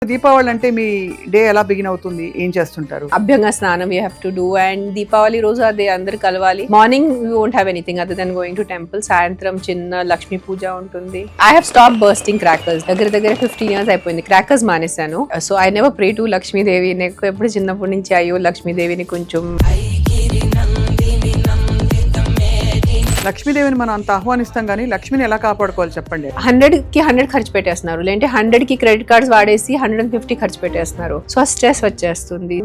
దీపావళి అంటే మీ డే ఎలా బిగిన్ అవుతుంది, ఏం చేస్తుంటారు? అభ్యంగ స్నానం you have to do and Deepavali రోజు అదే అందరు కలవాలి. Morning you won't have anything other than going to temple. సాయంత్రం చిన్న లక్ష్మీ పూజ ఉంటుంది. I have stop bursting crackers. దగ్గర 15 years అయిపోయింది క్రాకర్స్ మానేశాను. So I never pray to Lakshmidevi. నాకు ఎప్పుడు చిన్నప్పటి నుంచి అయ్యో లక్ష్మీదేవిని కొంచెం లక్ష్మీదేవిని మనం అంత ఆహ్వానిస్తాం కానీ లక్ష్మిని ఎలా కాపాడుకోవాలి చెప్పండి. 100కి 100 ఖర్చు పెట్టేస్తున్నారు, లేదంటే 100కి క్రెడిట్ కార్డ్స్ వాడేసి 150 ఖర్చు పెట్టేస్తున్నారు. సో ఆ స్ట్రెస్ వచ్చేస్తుంది.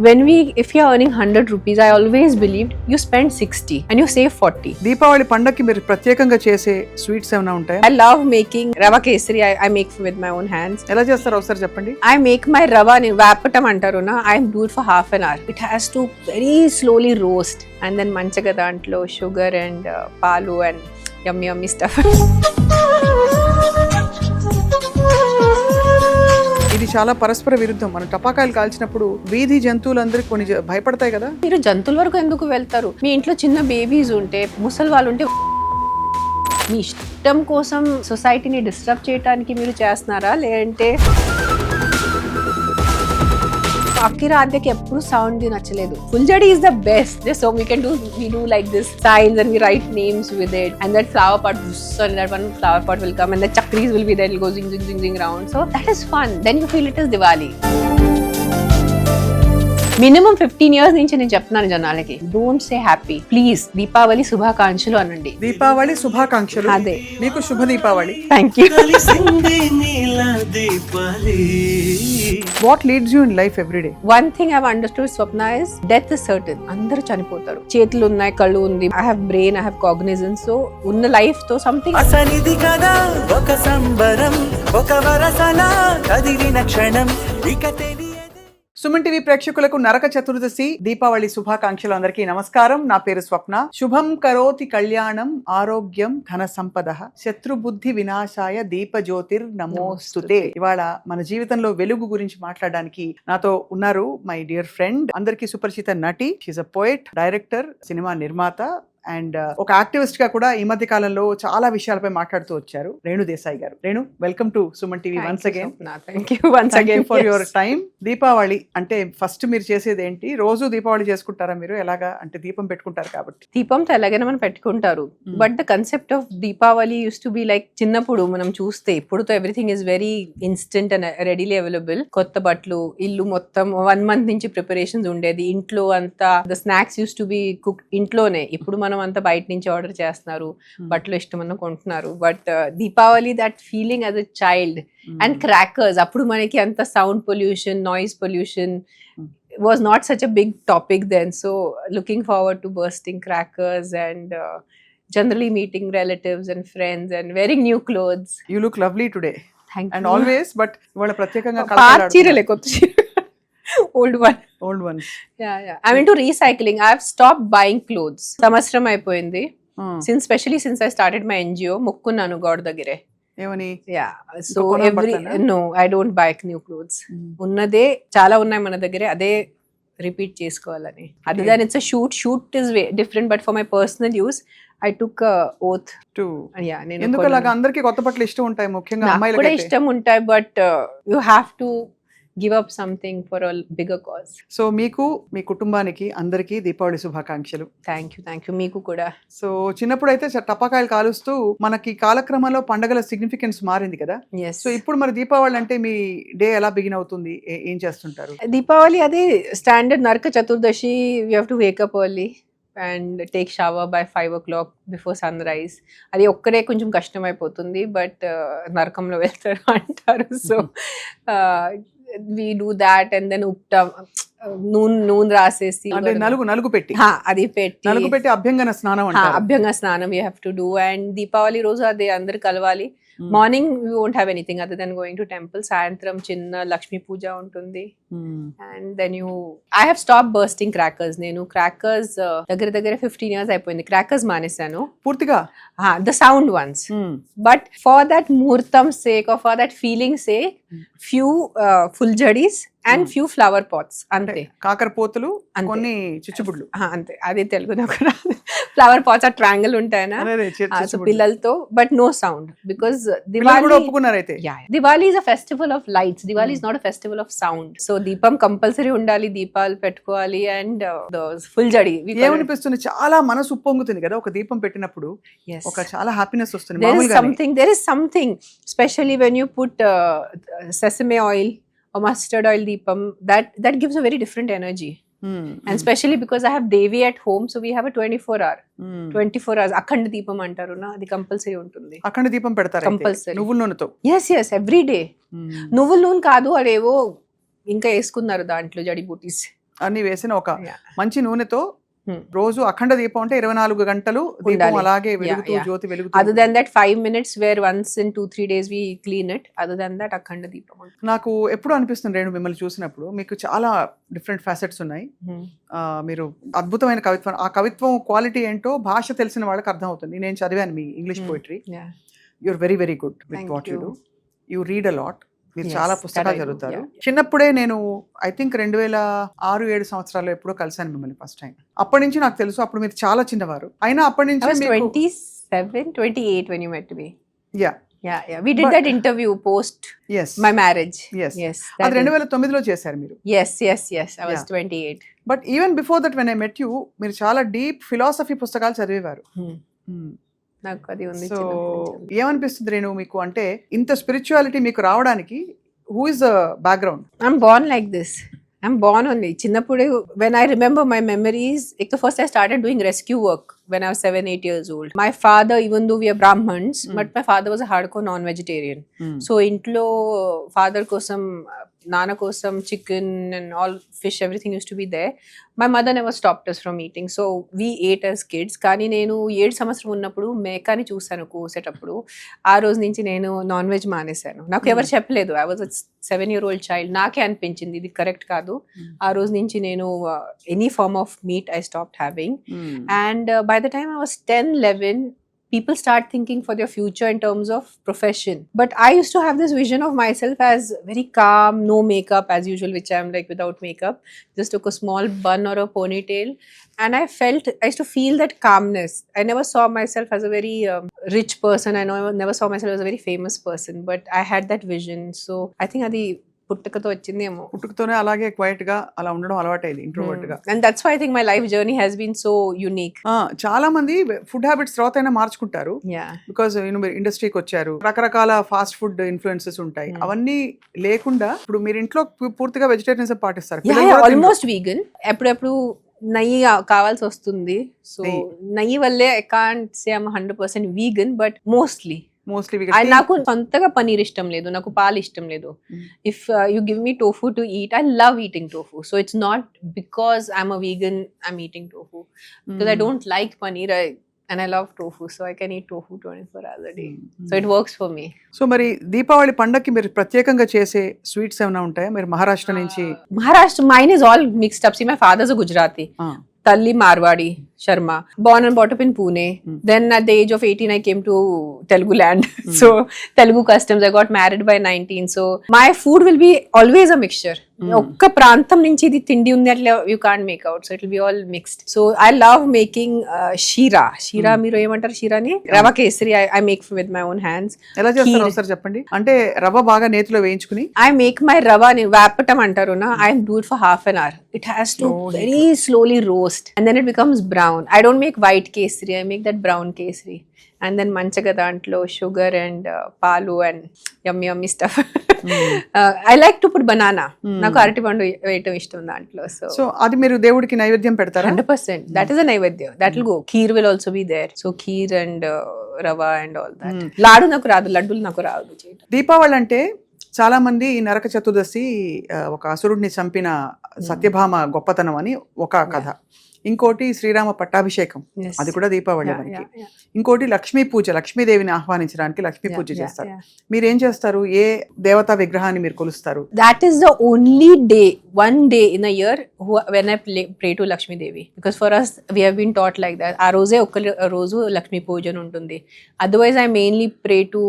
If you earning 100 rupees, I always believed you spend 60 and you save 40. Deepavali పండగకి మీరు ప్రత్యేకంగా చేసే స్వీట్స్ ఏమైనా ఉంటాయా? I love making rava kesari. I make with my own hands. ఎలా చేస్తారో ఒకసారి చెప్పండి. I make my rava ni vapatam antaru na. I do it for half an hour. It has to very slowly roast and then manchaga dantlo sugar and palu and yummy stuff. ఇది చాలా పరస్పర విరుద్ధం. మనం టపాకాయలు కాల్చినప్పుడు వీధి జంతువులందరికీ కొన్ని భయపడతాయి కదా. మీరు జంతువుల వరకు ఎందుకు వెళ్తారు? మీ ఇంట్లో చిన్న బేబీస్ ఉంటే, ముసలి వాళ్ళు ఉంటే, మీ ఇష్టం కోసం సొసైటీని డిస్టర్బ్ చేయడానికి మీరు చేస్తున్నారా? లేదంటే అక్కిరాధ్యకి ఎప్పుడు సౌండ్ నచ్చలేదు. Fuljhadi is the best. So we do like this signs and we write names with it, and that flower pot, so that one flower pot will come and the chakris will be there, it will go zing zing zing zing round. So that is fun. Then you feel it is Diwali. Minimum 15 years నుంచి నేను చెప్తున్నాను జనాలకి, don't say happy, please Deepavali శుభాకాంక్షలు అనండి. దీపావళి శుభాకాంక్షలు. అదే, మీకు శుభ Deepavali. Thank you. What leads you in life every day? One thing I've understood, Swapna, is death is certain. అందరూ చనిపోతారు. చేతులు ఉన్నాయి, కళ్ళు ఉంది, I have brain, I have cognizance. So ఉన్న లైఫ్ తో సంథింగ్ అసనిది కదా ఒక సంబరం, ఒక వరసన కదిలిన క్షణం ఇక తెలియదు. సుమన్ టీవీ ప్రేక్షకులకు నరక చతుర్దశి దీపావళి శుభాకాంక్షలు. అందరికీ నమస్కారం. నా పేరు స్వప్న. శుభం కరోతి కళ్యాణం ఆరోగ్యం ధన సంపద శత్రుబుద్ధి వినాశాయ దీపజ్యోతిర్ నమోస్తుతే. ఇవాళ మన జీవితంలో వెలుగు గురించి మాట్లాడడానికి నాతో ఉన్నారు మై డియర్ ఫ్రెండ్, అందరికీ సుపరిచిత నటి, she a poet, director, cinema నిర్మాత అండ్ ఒక యాక్టివిస్ట్ గా కూడా ఈ మధ్య కాలంలో చాలా విషయాలపై మాట్లాడుతూ వచ్చారు, రేణు దేశాయ్ గారు. Renu, welcome to Suman TV once again. Once again for your time. Deepavali అంటే ఫస్ట్ మీరు చేసేది ఏంటి? రోజు దీపావళి చేసుకుంటారా మీరు? ఎలాగా అంటే దీపం పెట్టుకుంటారు కాబట్టి. దీపంతో ఎలాగైనా మనం పెట్టుకుంటారు, but the concept of Deepavali use to be like చిన్నప్పుడు మనం చూస్తే, ఇప్పుడుతో everything is very instant and readily available. కొత్త బట్టలు, ఇల్లు మొత్తం 1 month నుంచి ప్రిపరేషన్స్ ఉండేది. ఇంట్లో అంతా the snacks use to B cook ఇంట్లోనే. ఇప్పుడు మనం అంతా బయట నుంచి ఆర్డర్ చేస్తున్నారు, బట్టలు ఇష్టమన్నా కొంటున్నారు. But Deepavali that feeling as a child and crackers, అప్పుడు మనకి అంత sound pollution, noise pollution was not such a big topic then. So looking forward to bursting crackers and generally meeting relatives and friends and wearing new clothes. You look lovely today. Thank and you. always, but ఇవాళ ప్రత్యేకంగా పాత చీరలే, కొత్త చీర, old one. old ones. Yeah. I'm into recycling. I've stopped buying clothes. సంవత్సరం అయిపోయింది. Especially since I started my NGO, ముక్కున్నాను గోడ దగ్గరే. ఏమని? So no, I don't buy new clothes. ఉన్నదే చాలా ఉన్నాయి మన దగ్గరే, అదే రిపీట్ చేసుకోవాలని. అదే దాని it's shoot is different, but for my personal use I took oath to. ఎందుకు అలాగా? అందరికీ కొత్త బట్టలు ఇష్టం ఉంటాయి, ముఖ్యంగా అమ్మాయిలకి కూడా ఇష్టం ఉంటాయి, but you have to give up something for a bigger cause. So మీకు, మీ కుటుంబానికి అందరికీ దీపావళి శుభాకాంక్షలు. Thank you. మీకు కూడా. సో చిన్నప్పుడు అయితే టపాకాయలు కాలుస్తూ మనకి కాలక్రమంలో పండగల సిగ్నిఫికెన్స్ మారింది కదా. సో ఇప్పుడు మరి దీపావళి అంటే మీ డే ఎలా బిగిన్ అవుతుంది, ఏం చేస్తుంటారు? దీపావళి అదే standard Naraka Chaturdashi. You have to wake up early and take shower by 5 o'clock before sunrise. అది ఒక్కడే కొంచెం కష్టం అయిపోతుంది, బట్ నరకంలో వెళ్తారు అంటారు. So we do that and then నూనె రాసేసి నలుగు పెట్టి అభ్యంగన స్నానం అంటారు. అభ్యంగ స్నానం you have to do. And Deepavali రోజు అదే అందరు కలవాలి. Morning you won't have anything other than going to temple. సాయంత్రం చిన్న లక్ష్మీ పూజ ఉంటుంది. And then I have stop bursting crackers. నేను క్రాకర్స్ దగ్గర 15 years అయిపోయింది క్రాకర్స్ మానేశాను పూర్తిగా, the sound ones. But for that muhurtham sake or for that feeling sake few fuljadis and few flower pots అంతే. కాకరపోతులు, అంతే. కొన్ని చిచ్చుబుడ్లు. అంతే, అదే తెలుగు నాకు రాదు. ఫ్లవర్ పాట్స్ ఆ ట్రయాంగిల్ ఉంటాయనా, అదే, సో చిచ్చుబుడ్లు. పిల్లలతో, బట్ నో సౌండ్ బికాస్ పిల్లలు కూడా ఒప్పుకున్నారు అయితే. Diwali is a festival of lights. Diwali is not a festival of sound. So దీపం కంపల్సరీ ఉండాలి, దీపాలు పెట్టుకోవాలి, అండ్ ఫుల్ జడి. ఏమనిపిస్తుంది, చాలా మనసు ఉప్పొంగుతుంది కదా ఒక దీపం పెట్టినప్పుడు, ఒక చాలా హ్యాపీనెస్ వస్తుంది. there is something especially when you put sesame oil or mustard oil deepam, that gives a very different energy. And especially because I have Devi at home, so we have a 24 hours అఖండ దీపం అంటారు నా, అది compulsory ఉంటుంది. అఖండ దీపం పెడతారు compulsory నువ్వుల నూనెతో. yes every day. నువ్వుల నూనె కాదు, అదేవో ఇంకా వేసుకున్నారు దాంట్లో జడి బూటీస్ అన్ని వేసిన ఒక మంచి నూనెతో రోజు అఖండ దీపం అంటే 24 గంటలు దీపం అలాగే వెలుగుతూ, జ్యోతి వెలుగుతూ. Other than that 5 minutes where once in 2-3 days we clean it. Other than that అఖండ దీపం. నాకు ఎప్పుడు అనిపిస్తుంది రేణు, మిమ్మల్ని చూసినప్పుడు మీకు చాలా డిఫరెంట్ ఫ్యాసెట్స్ ఉన్నాయి. మీరు అద్భుతమైన కవిత్వం, ఆ కవిత్వం క్వాలిటీ ఏంటో భాష తెలిసిన వాళ్ళకి అర్థం అవుతుంది. నేను చదివాను మీ English poetry. You're very very good with what you do. You read a lot. మీరు చాలా పుస్తకాలు చదువుతారు. చిన్నప్పుడే నేను ఐ థింక్ 2006-7 సంవత్సరాల్లో ఎప్పుడో కలిసాను మిమ్మల్ని ఫస్ట్ టైం. అప్పటి నుంచి నాకు తెలుసు, అప్పుడు మీరు చాలా చిన్నవారు. అయినా అప్పటి నుంచి 27-28 when you met me. Yeah. We did that interview post my marriage. Yes. అది 2009లో చేశారు మీరు. Yes. I was 28. But even before that when I met you, మీరు చాలా డీప్ ఫిలాసఫీ పుస్తకాలు చదివేవారు. నాకు అది ఉంది. సో ఏమనిపిస్తుంది రేణు మీకు, అంటే ఇంత స్పిరిచువాలిటీ మీకు రావడానికి who is the background? I'm born like this. I'm born only. చిన్నప్పుడే when I remember my memories, the first I started doing rescue work when I was 7-8 years old. My father, even though we are Brahmins, but my father was a hardcore non-vegetarian. So ఇంట్లో father కోసం, నాన్న కోసం chicken and all fish, everything used to be there. My mother never stopped us from eating. So we ate as kids. కానీ నేను 7 సంవత్సరం ఉన్నప్పుడు మేకాని చూసాను కోసేటప్పుడు. ఆ రోజు నుంచి నేను నాన్ వెజ్ మానేశాను. నాకు ఎవరు చెప్పలేదు. I was a 7-year-old child. నాకే అనిపించింది ఇది కరెక్ట్ కాదు. ఆ రోజు నుంచి నేను any form of meat I stopped having. And by the time I was 10-11, people start thinking for their future in terms of profession. But I used to have this vision of myself as very calm, no makeup as usual, which I am like without makeup. Just took a small bun or a ponytail. And I used to feel that calmness. I never saw myself as a very rich person. I never saw myself as a very famous person. But I had that vision. So I think adi పుట్టుకతో వచ్చిందేమో. పుట్టుకతోనే అలాగే quiet గా అలా ఉండడం అలవాటైంది, introvert గా. And that's why I think my life journey has been so unique. చాలా మంది ఫుడ్ హ్యాబిట్స్ తర్వాత అయినా మార్చుకుంటారు. బికాజ్ మీరు ఇండస్ట్రీకి వచ్చారు, రకరకాల ఫాస్ట్ ఫుడ్ ఇన్ఫ్లుయెన్సెస్ ఉంటాయి. అవన్నీ లేకుండా ఇప్పుడు మీరు ఇంట్లో పూర్తిగా వెజిటేరియనిజం పాటిస్తారు. Almost vegan. ఎప్పుడెప్పుడు నెయ్యి కావాల్సి వస్తుంది. సో నెయ్యి వల్లే I can't say I'm 100% vegan, but mostly నాకు సొంతగా పనీర్ ఇష్టం లేదు, నాకు పాలు ఇష్టం లేదు. If you give me tofu to eat, I love eating tofu. So it's not because I'm a vegan I'm eating tofu, because I don't like paneer and I love tofu, so I can eat tofu 24 hours a day. So it works for me. So మరి దీపావళి పండగకి మీరు ప్రత్యేకంగా చేసే sweets ఏమైనా ఉంటాయా? మీరు మహారాష్ట్ర నుంచి. Mine is all mixed up. See, my father's a Gujarati. Talli Marwadi Sharma, born and brought up in Pune. Then at the age of 18 I came to Telugu land. So Telugu customs, I got married by 19. So my food will be always a mixture. ఒక్క ప్రాంతం నుంచి ఇది తిండి ఉంది అట్లా you can't make out. So it will be all mixed. So I love making sheera. మీరు ఏమంటారు షీరాని? Rava kesari I make with my own hands. ఎలా చేస్తారు ఒకసారి చెప్పండి. అంటే రవ్వ బాగా నేతిలో వేయించుకుని ఐ మేక్ మై రవ వేపటం అంటారు నా. I do it for half an hour. It has to very slowly roast and then it becomes brown. I don't make white kesari, I make that brown kesari. And then manchaga dantlo sugar and palu and yummy stuff. I like to put banana. Naku arati pandu veyam ishtam dantlo. So adi meeru devudiki naivedyam pedtara? 100%. That is a naivedya. That will go. Kheer will also be there. So kheer and rava and all that. Ladu naku raadu, laddulu naku raadu cheyadam. Deepavali అంటే చాలా మంది ఈ నరక చతుర్దశి ఒక అసురుడిని చంపిన సత్యభామ గొప్పతనం అని ఒక కథ. ఇంకోటి శ్రీరామ పట్టాభిషేకం, Yes. అది కూడా దీపావళి Yeah, మనకి. yeah, yeah. ఇంకోటి లక్ష్మీ పూజ, లక్ష్మీదేవిని ఆహ్వానించడానికి లక్ష్మీ పూజ Yeah, చేస్తారు. yeah. మీరేం చేస్తారు? ఏ దేవతా విగ్రహాన్ని మీరు కొలుస్తారు? That is the only day, one day in a year when I pray to Lakshmi Devi. Because for us, we have been taught like that. ఆ రోజే ఒక రోజు లక్ష్మీ పూజన ఉంటుంది. Otherwise, I mainly pray to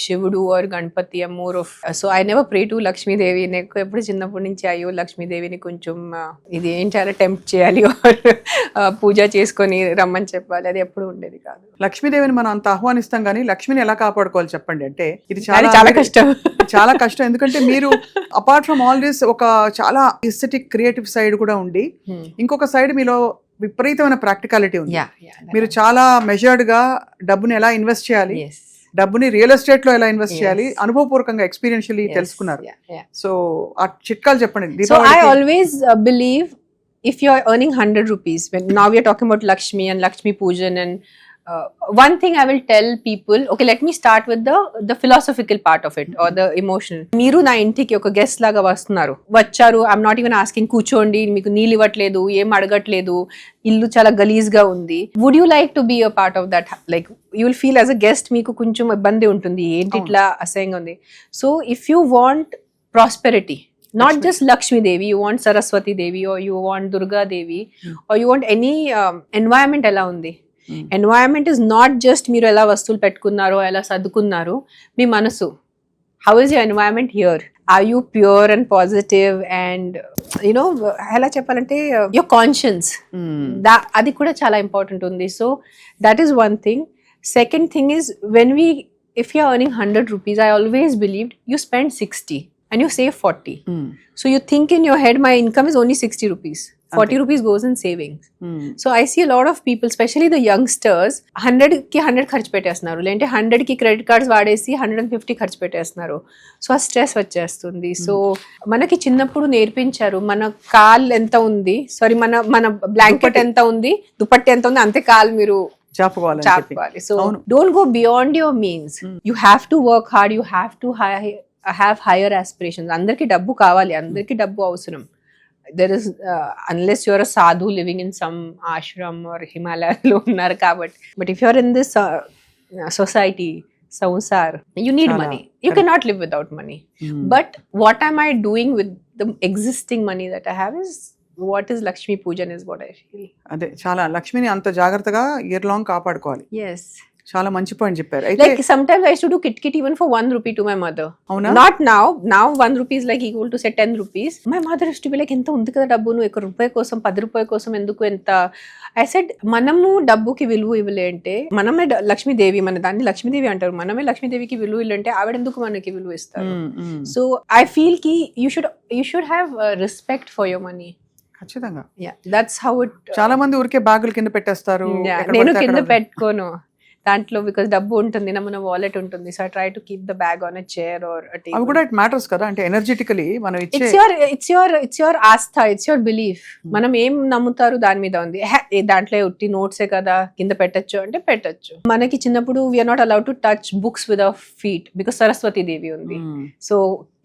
Shivudu or Ganpati. I'm more of... So, I never pray to Lakshmi Devi. నాకు ఎప్పుడు చిన్నప్పటి నుంచి అయ్యో లక్ష్మీదేవిని కొంచెం ఇది ఏం చేయాలి, టెంప్ట్ చేయాలి or పూజ చేసుకొని రమ్మని చెప్పాలి, అది ఎప్పుడు ఉండేది కాదు. లక్ష్మీదేవిని మనం అంత ఆహ్వానిస్తాం కానీ లక్ష్మిని ఎలా కాపాడుకోవాలి చెప్పండి. అంటే ఇది అది చాలా కష్టం. చాలా కష్టం. ఎందుకంటే మీరు అపార్ట్ ఫ్రమ్ ఆల్ దిస్ ఒక చాలా ఎస్థెటిక్ క్రియేటివ్ సైడ్ కూడా ఉండి ఇంకొక సైడ్ మీలో విపరీతమైన ప్రాక్టికాలిటీ ఉంది. మీరు చాలా మెజర్డ్ గా డబ్బుని ఎలా ఇన్వెస్ట్ చేయాలి, డబ్బుని రియల్ ఎస్టేట్ లో ఎలా ఇన్వెస్ట్ చేయాలి అనుభవపూర్వకంగా ఎక్స్పీరియన్షియల్లీ తెలుసుకున్నారు. సో ఆ చిట్కాలు చెప్పండి. So I always believe if you are earning 100 rupees, when now we are talking about Lakshmi and Lakshmi Pujan, and one thing I will tell people, okay, let me start with the philosophical part of it or the emotional. మీరు నా ఇంటికి ఒక guest లాగా వచ్చారు, I'm not even asking, కూర్చోండి, మీకు నీళ్ళు ఇవ్వట్లేదు, ఏం అడగట్లేదు, ఇల్లు చాలా గలీజ్ గా ఉంది. Would you like to be a part of that? Like you will feel as a guest, మీకు కొంచెం ఇబ్బంది ఉంటుంది, ఏంటి ఇట్లా అసహ్యంగా ఉంది. So if you want prosperity, not just Lakshmi Devi, you want Saraswati Devi or you want Durga Devi or you want any environment ఎలా ఉంది. Environment is not just మీరు ఎలా వస్తువులు పెట్టుకున్నారో ఎలా సర్దుకున్నారో, మీ మనసు. How is your environment here? Are you pure and positive and you know ఎలా చెప్పాలంటే your conscience, అది కూడా చాలా ఇంపార్టెంట్ ఉంది. So that is one thing. Second thing is if you are earning 100 rupees, I always believed you spend 60 and you save 40. So you think in your head, my income is only 60 rupees. 40 rupees goes in savings. So I see a lot of people, especially the youngsters, 100 ki 100 ఖర్చు పెట్టేస్తున్నారు, లేదంటే 100 కి credit cards వాడేసి 150 ఖర్చు పెట్టేస్తున్నారు. So ఆ stress వచ్చేస్తుంది. So మనకి చిన్నప్పుడు నేర్పించారు, మన కాల్ ఎంత ఉంది, సారీ మన బ్లాంకెట్ ఎంత ఉంది, దుపట్టి ఎంత ఉంది, అంతే కాల్ మీరు చాపుకోవాలి. So don't go beyond your means. You have to work hard, you have to have higher aspirations. అందరికి డబ్బు కావాలి, అందరికి డబ్బు అవసరం. There is unless you are a sadhu living in some ashram or Himalaya lo unnaru kabatti, but if you are in this society samsar, you need money. You cannot live without money. But what am I doing with the existing money that I have is what is Lakshmi Pujan is what I feel. అదే చాలా లక్ష్మిని అంత జాగ్రత్తగా year long కాపాడుకోవాలి. Yes. చాలా మంచి point చెప్పారు. Like sometimes I used to do kit even for 1 rupee to my mother. Not now 1 rupee is like equal to say 10 rupees. My mother used to be like, ఎంత ఉంది కదా డబ్బు, నువ్వు 1 రూపాయి కోసం 10 రూపాయల కోసం ఎందుకు ఎంత. I said, మనము డబ్బుకి విలువ ఇవ్వలే అంటే, మనమే లక్ష్మీదేవి, మన దాన్ని లక్ష్మీదేవి అంటారు, మనమే లక్ష్మీదేవికి విలువ ఇల్లంటే ఆవిడ ఎందుకు మనకి విలువ ఇస్తారు. So I feel ki you should have respect for your money. ఖచ్చితంగా. Yeah, that's how it. చాలా మంది ఊరికే బ్యాగులు కింద పెట్టేస్తారు. నేను కింద పెట్టుకోను దాంట్లో, బికాస్ డబ్బు ఉంటుంది నా, మన వాలెట్ ఉంటుంది. So I try to keep the bag on a chair or a table. అవి కూడా ఇట్ మ్యాటర్స్ కదా, అంటే ఎనర్జెటికలీ మనం ఇచ్చే it's your aastha, it's your belief. మనం ఏం నమ్ముతారు దాని మీద ఉంది. దాంట్లో ఉట్టి నోట్సే కదా, కింద పెట్టచ్చు అంటే పెట్టచ్చు. మనకి చిన్నప్పుడు we're not allowed to touch books with our feet because Saraswati Devi ఉంది. సో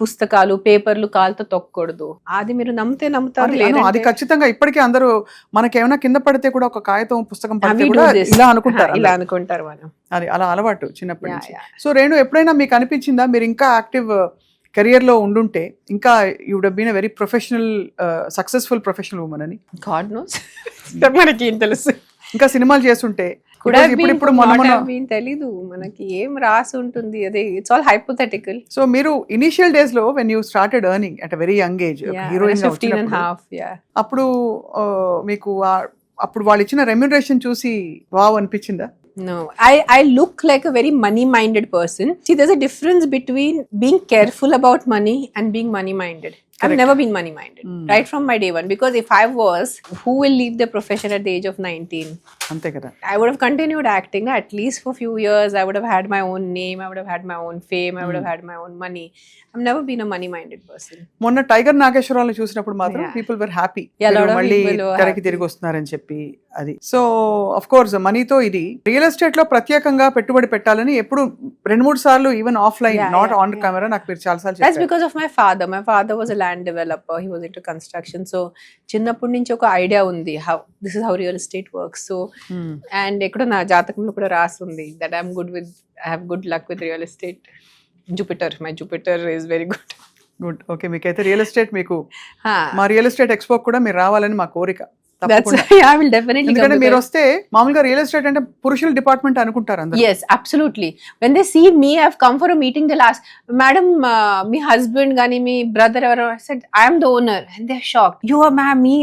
పుస్తకాలు పేపర్లు కాలుతో తొక్కకూడదు. అది మీరు నమ్ముతారు. అది ఖచ్చితంగా ఇప్పటికీ అందరూ మనకేమైనా కింద పడితే కూడా ఒక కాగితం పుస్తకం పడితే కూడా ఇలా అనుకుంటారు మనం. అది అలా అలవాటు చిన్నప్పటి నుంచి. సో రేణు, ఎప్పుడైనా మీకు అనిపించిందా మీరు ఇంకా యాక్టివ్ కెరియర్ లో ఉండుంటే ఇంకా you would have been a very professional successful professional women అని? గాడ్ నోస్, మనకి ఏం తెలుసు. ఇంకా సినిమాలు చేస్తుంటే ఇప్పుడు తెలీదు, మనకి ఏం రాసి ఉంటుంది, అదే ఇట్స్ ఆల్ హైపోథెటికల్. సో మీరు ఇనిషియల్ డేస్ లో when you started earning at a very young age, heroine 15.5, అప్పుడు మీకు అప్పుడు వాళ్ళు ఇచ్చిన రెమ్యునరేషన్ చూసి వావ్ అనిపించిందా? No, I look like a very money-minded person. See, there's a difference between being careful about money and being money-minded. I've never been money-minded, right from my day one. Because if I was, who will leave the profession at the age of 19? అంతే కదా. I would have continued acting at least for a few years. I would have had my own name. I would have had my own fame. I would have had my own money. I've never been a money-minded person. మొన్న tiger నాగేశ్వరరావుని చూసినప్పుడు మాత్రం Yeah. People were happy, Yeah, a lot of మళ్ళీ people were తెరకి happy. తిరిగి వస్తున్నారని చెప్పి. అది so of course మనీతో ఇది రియల్ ఎస్టేట్ లో ప్రత్యేకంగా పెట్టుబడి పెట్టాలని ఎప్పుడు 2-3 సార్లు even offline Yeah, not yeah, on camera నాకు మీరు చాలా సార్లు That's చెప్పారు. because of my father. My father was a land developer. He was into construction. So చిన్నప్పటి నుంచి ఒక ఐడియా ఉంది how this is how real estate works. So Hmm. and ఎక్కడో నా జాతకంలో కూడా రాస్తుంది that I have good luck with real estate. My Jupiter is very good. Good. Okay, మీకైతే రియల్ ఎస్టేట్ మీకు Huh. మా రియల్ ఎస్టేట్ ఎక్స్పో కూడా మీరు రావాలని మా కోరిక. That's తప్పకుండా. why I will definitely come ఎందుకంటే to మీరు that. వస్తే మామూలుగా రియల్ ఎస్టేట్ అంటే పురుషుల డిపార్ట్మెంట్ అనుకుంటారు అందరూ. Yes, absolutely. When they see me, I've come for a meeting. They'll ask, "Madam, me husband, gani me brother." I said, "I am the owner," and they're shocked. You are me.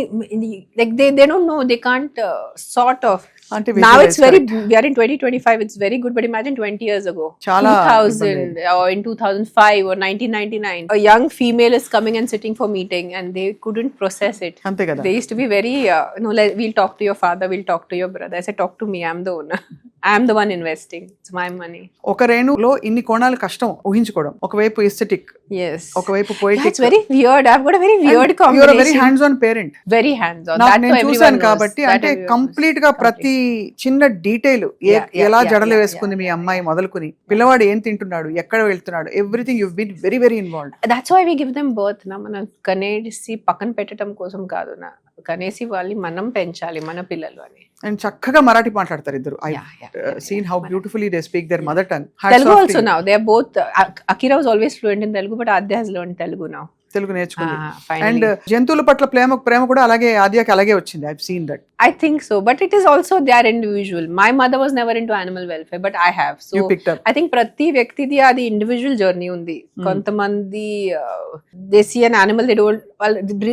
Like they don't know. They can't sort of. అంటే Now visualize, it's very. correct. We are in 2025. It's very good. But imagine 20 years ago, Chala 2000 or in 2005 or 1999, a young female is coming and sitting for meeting, and they couldn't process it. అంతే కదా. They used to be very, we'll talk to your father, we'll talk to your brother. I said, talk to me, I'm the owner. I'm the one investing. It's my money. ఒక రేణులో ఇన్ని కోణాలు కష్టం ఊహించుకోవడం. ఒకవైపు aesthetic, Yes. ఒకవైపు Yeah, poetic. it's very weird. I've got a very weird your combination. Very hands on parent. Very hands-on. నాకు That నేను everyone చూసాను knows. కాబట్టి That అంటే everyone కంప్లీట్ గా knows. ప్రతి చిన్న డీటెయిల్ Yeah, yeah, ఎలా yeah, జడలు yeah, వేసుకుంది yeah, మీ yeah, అమ్మాయి yeah. మొదలుకుని పిల్లవాడు ఏం తింటున్నాడు, ఎక్కడ వెళ్తున్నాడు, everything you been very very involved. That's why we give them birth. మనం కనేసి పక్కన పెట్టడం కోసం కాదు నా కనేసి వాళ్ళని మనం పెంచాలి మన పిల్లలు అని. అండ్ చక్కగా మరాఠీ మాట్లాడతారు ఇద్దరు. I Yeah, yeah. Scene how beautifully they speak there mother tongue. Telugu also now. They are both. Akira was always fluent in Telugu, but Adya has learned Telugu now. Telugu నేర్చుకుంది. Finally. అండ్ జంతువుల పట్ల ప్రేమ కూడా అలాగే ఆద్యాకి అలాగే వచ్చింది. I seen that. I think so, but it is also they are individual. My mother was never into animal welfare, but I have. So You picked up. I think ప్రతి వ్యక్తిది అది individual journey ఉంది. కొంతమంది they see an animal,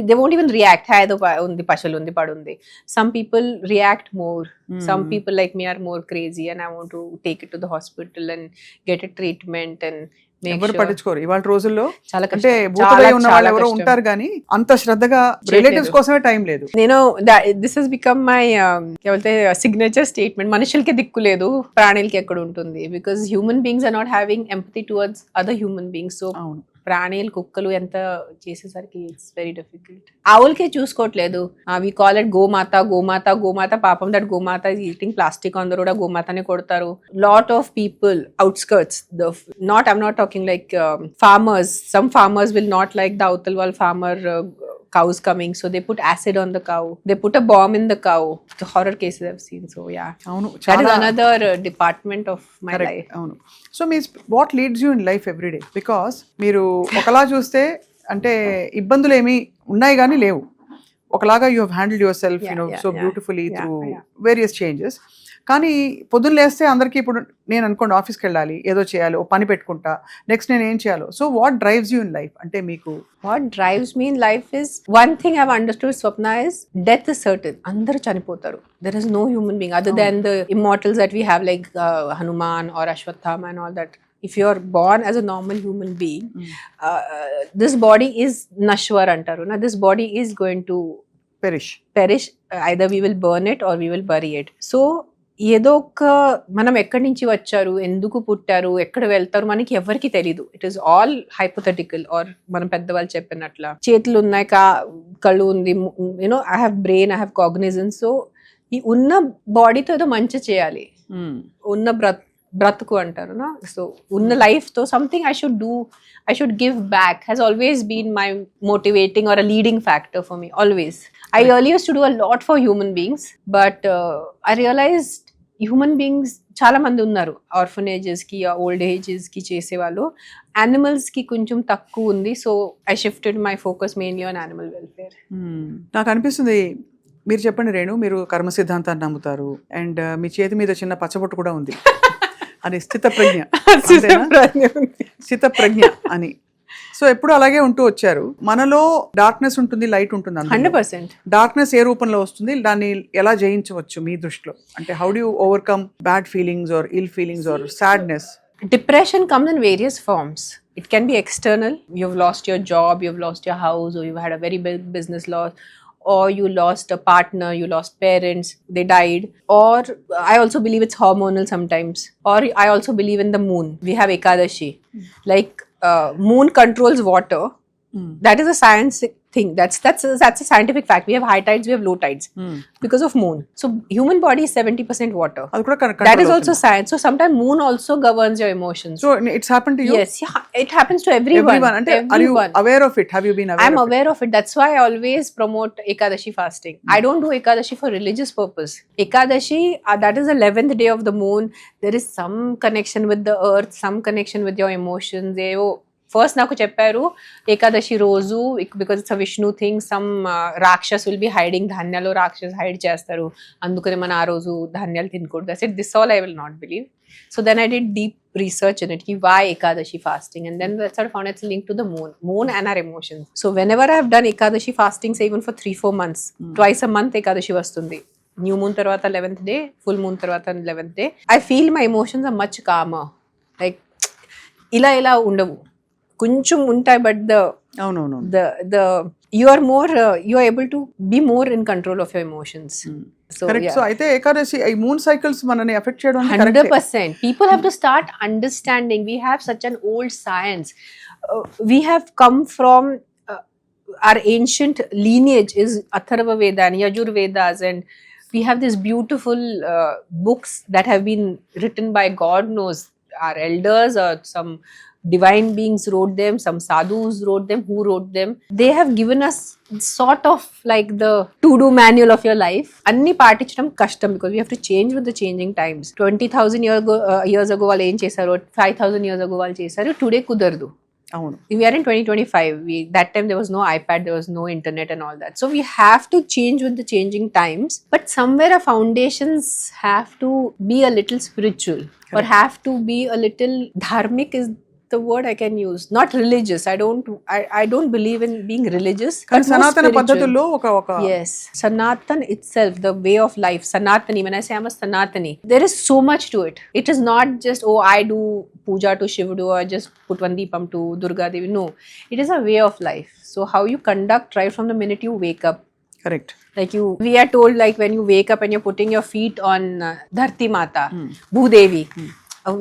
they won't even react. ఏదో ఉంది, పశువులు ఉంది, పడుంది. Some people react more. Some people like me are more crazy and I want to take it to the hospital and get a treatment and make ఎవరు sure. పట్టించుకోరు ఇవాళ రోజుల్లో. చాలా అంటే కష్టం. భూతదయ ఉన్న చాలా వాళ్ళు ఎవరో కష్టం. ఉంటారు కానీ అంత శ్రద్ధగా రిలేటివ్స్ కోసమే టైం లేదు. నేను this has become my signature statement. మనుషులకి దిక్కు లేదు, ప్రాణులకి ఎక్కడ ఉంటుంది. Because human beings are not having empathy towards other human beings. So అవును. ప్రాణీలు, కుక్కలు ఎంత చేసేసరికి ఇట్స్ వెరీ డిఫికల్ట్. ఆవులకే చూసుకోవట్లేదు. We call it Gomata, Gomata, గోమాత. పాపం దట్ గోమాత ఇస్ ఈటింగ్ ప్లాస్టిక్. అందరూ కూడా గోమాతనే కొడతారు. Lot of people outskirts, I'm not talking like farmers. Some farmers will not like the Autalwal farmer cows coming, so they put acid on the cow. They put a bomb in the cow. The horror cases I've seen. So yeah, అవును. that is another department of my life. అవును. So me what leads you in life every day? Because మీరు ఒకలా చూస్తే అంటే ఇబ్బందులు ఏమి ఉన్నాయి కానీ లేవు. ఒకలాగా you have handled your self Yeah, yeah, so yeah. Beautifully Yeah, through yeah. Various changes. కానీ పొద్దున్న లేస్తే అందరికీ ఇప్పుడు నేను అనుకోండి ఆఫీస్కి వెళ్ళాలి, ఏదో చేయాలి, ఓ పని పెట్టుకుంటా, నెక్స్ట్ నేను ఏం చేయాలో. So what drives you in life? అంటే మీకు What drives me in life is, one thing I've understood, Swapna, is death is certain. Andaru chanipotaru. There is no human being other than the immortals that we have, like Hanuman or Ashwatthama and all that. If you are born as a normal human being, this body is nashwar antaru. Now this body is going to perish. Either we will burn it or we will bury it. So ఏదో ఒక మనం ఎక్కడి నుంచి వచ్చారు, ఎందుకు పుట్టారు, ఎక్కడ వెళ్తారు, మనకి ఎవరికి తెలీదు. It is all hypothetical. Or మనం పెద్దవాళ్ళు చెప్పినట్ల చేతులు ఉన్నాయి, కళ్ళు ఉంది, you know I have brain, I have cognizance. So ఈ ఉన్న బాడీతో ఏదో మంచి చేయాలి, ఉన్న బ్రతుకు అంటారు నా. సో ఉన్న లైఫ్ తో something I should do, I should give back has always been my motivating or a leading factor for me, always. I earlier used to do a lot for human beings, but I realized human beings చాలా మంది ఉన్నారు orphanages కి, old ages కి చేసేవాళ్ళు. Animals కి కొంచెం తక్కువ ఉంది. So I shifted my focus mainly on animal welfare. నాకు అనిపిస్తుంది, మీరు చెప్పండి రేణు, మీరు కర్మ సిద్ధాంతాన్ని నమ్ముతారు అండ్ మీ చేతి మీద చిన్న పచ్చబొట్టు కూడా ఉంది అని స్థిత ప్రజ్ఞ అని. సో ఎప్పుడు అలాగే ఉంటూ వచ్చారు. మనలో డార్క్నెస్ ఉంటుంది, లైట్ ఉంటుంది. 100%. డార్క్నెస్ ఏ రూపంలో వస్తుంది, దాన్ని ఎలా జయించవచ్చు మీ దృష్టిలో? అంటే how do you overcome bad feelings or ill feelings or sadness? Depression comes in various forms. It can be external. You've lost your job, you've lost your house, or you've had a very big business loss. or you lost a partner, you lost parents, they died. Or I also believe it's hormonal sometimes. Or I also believe in the moon. We have Ekadashi. Like moon controls water. That is a scientific thing. That's a scientific fact. We have high tides, we have low tides because of moon. So human body is 70% water. అది కూడా That is also science. So sometimes moon also governs your emotions. So it's happen to you Yes, yeah, it happens to everyone. అంటే are you Everyone. Aware of it, have you been I'm aware aware of it. That's why I always promote Ekadashi fasting. I don't do Ekadashi for religious purpose. Ekadashi, that is the 11th day of the moon. There is some connection with the earth, some connection with your emotions. First నాకు చెప్పారు ఏకాదశి రోజు because it's a Vishnu thing, some rakshas will be hiding, ధాన్యాలు rakshas hide చేస్తారు, అందుకని మనం ఆ రోజు ధాన్యాలు తినకూడదు. I said this all I will not believe. So then I did deep research in it. Why Ekadashi fasting? And then that's how I found it's linked to the moon and our emotions. So whenever I have done Ekadashi fasting, say even for 3-4 months, twice a month Ekadashi vastundi. New moon tarvata 11th day, full moon tarvata 11th day. I feel my emotions are much calmer. Like ఇలా ఉండవు, కొంచెం ఉంటాయి, but అవునవును the you are more you are able to be more in control of your emotions. So correct. yeah. So అయితే ఏకాదశి ఈ moon cycles మనని effect చేయడం 100%. People have to start understanding. We have such an old science. We have come from our ancient lineage is Atharva Veda and Yajur Vedas, and we have these beautiful books that have been written by God knows our elders or some divine beings wrote them, some sadhus wrote them. Who wrote them? They have given us sort of like the to-do manual of your life. Anni పాటించడం కష్టం because we have to change with the changing times. 20,000 years ago వాళ్ళు ఏం చేశారో 5,000 years ago వాళ్ళు చేశారు, today కుదరదు. అవును. We are in 2025. That time there was no iPad, there was no internet and all that. So we have to change with the changing times. But somewhere our foundations have to be a little spiritual. Correct. Or have to be a little dharmic is the word I can use. Not religious. I don't believe in being religious. కానీ but more సనాతన spiritual. పద్ధతుల్లో ఒక Yes, Sanatan itself, the way of life, Sanatani. When I say I'm a Sanatani, there is so much to it. It is not just, oh, I do puja to Shivudu or just put one deepam to Durga Devi. No, it is a way of life. So how you conduct right from the minute you wake up. Correct. Like we are told like when you wake up and you're putting your feet on Dharti Mata, Bhudevi,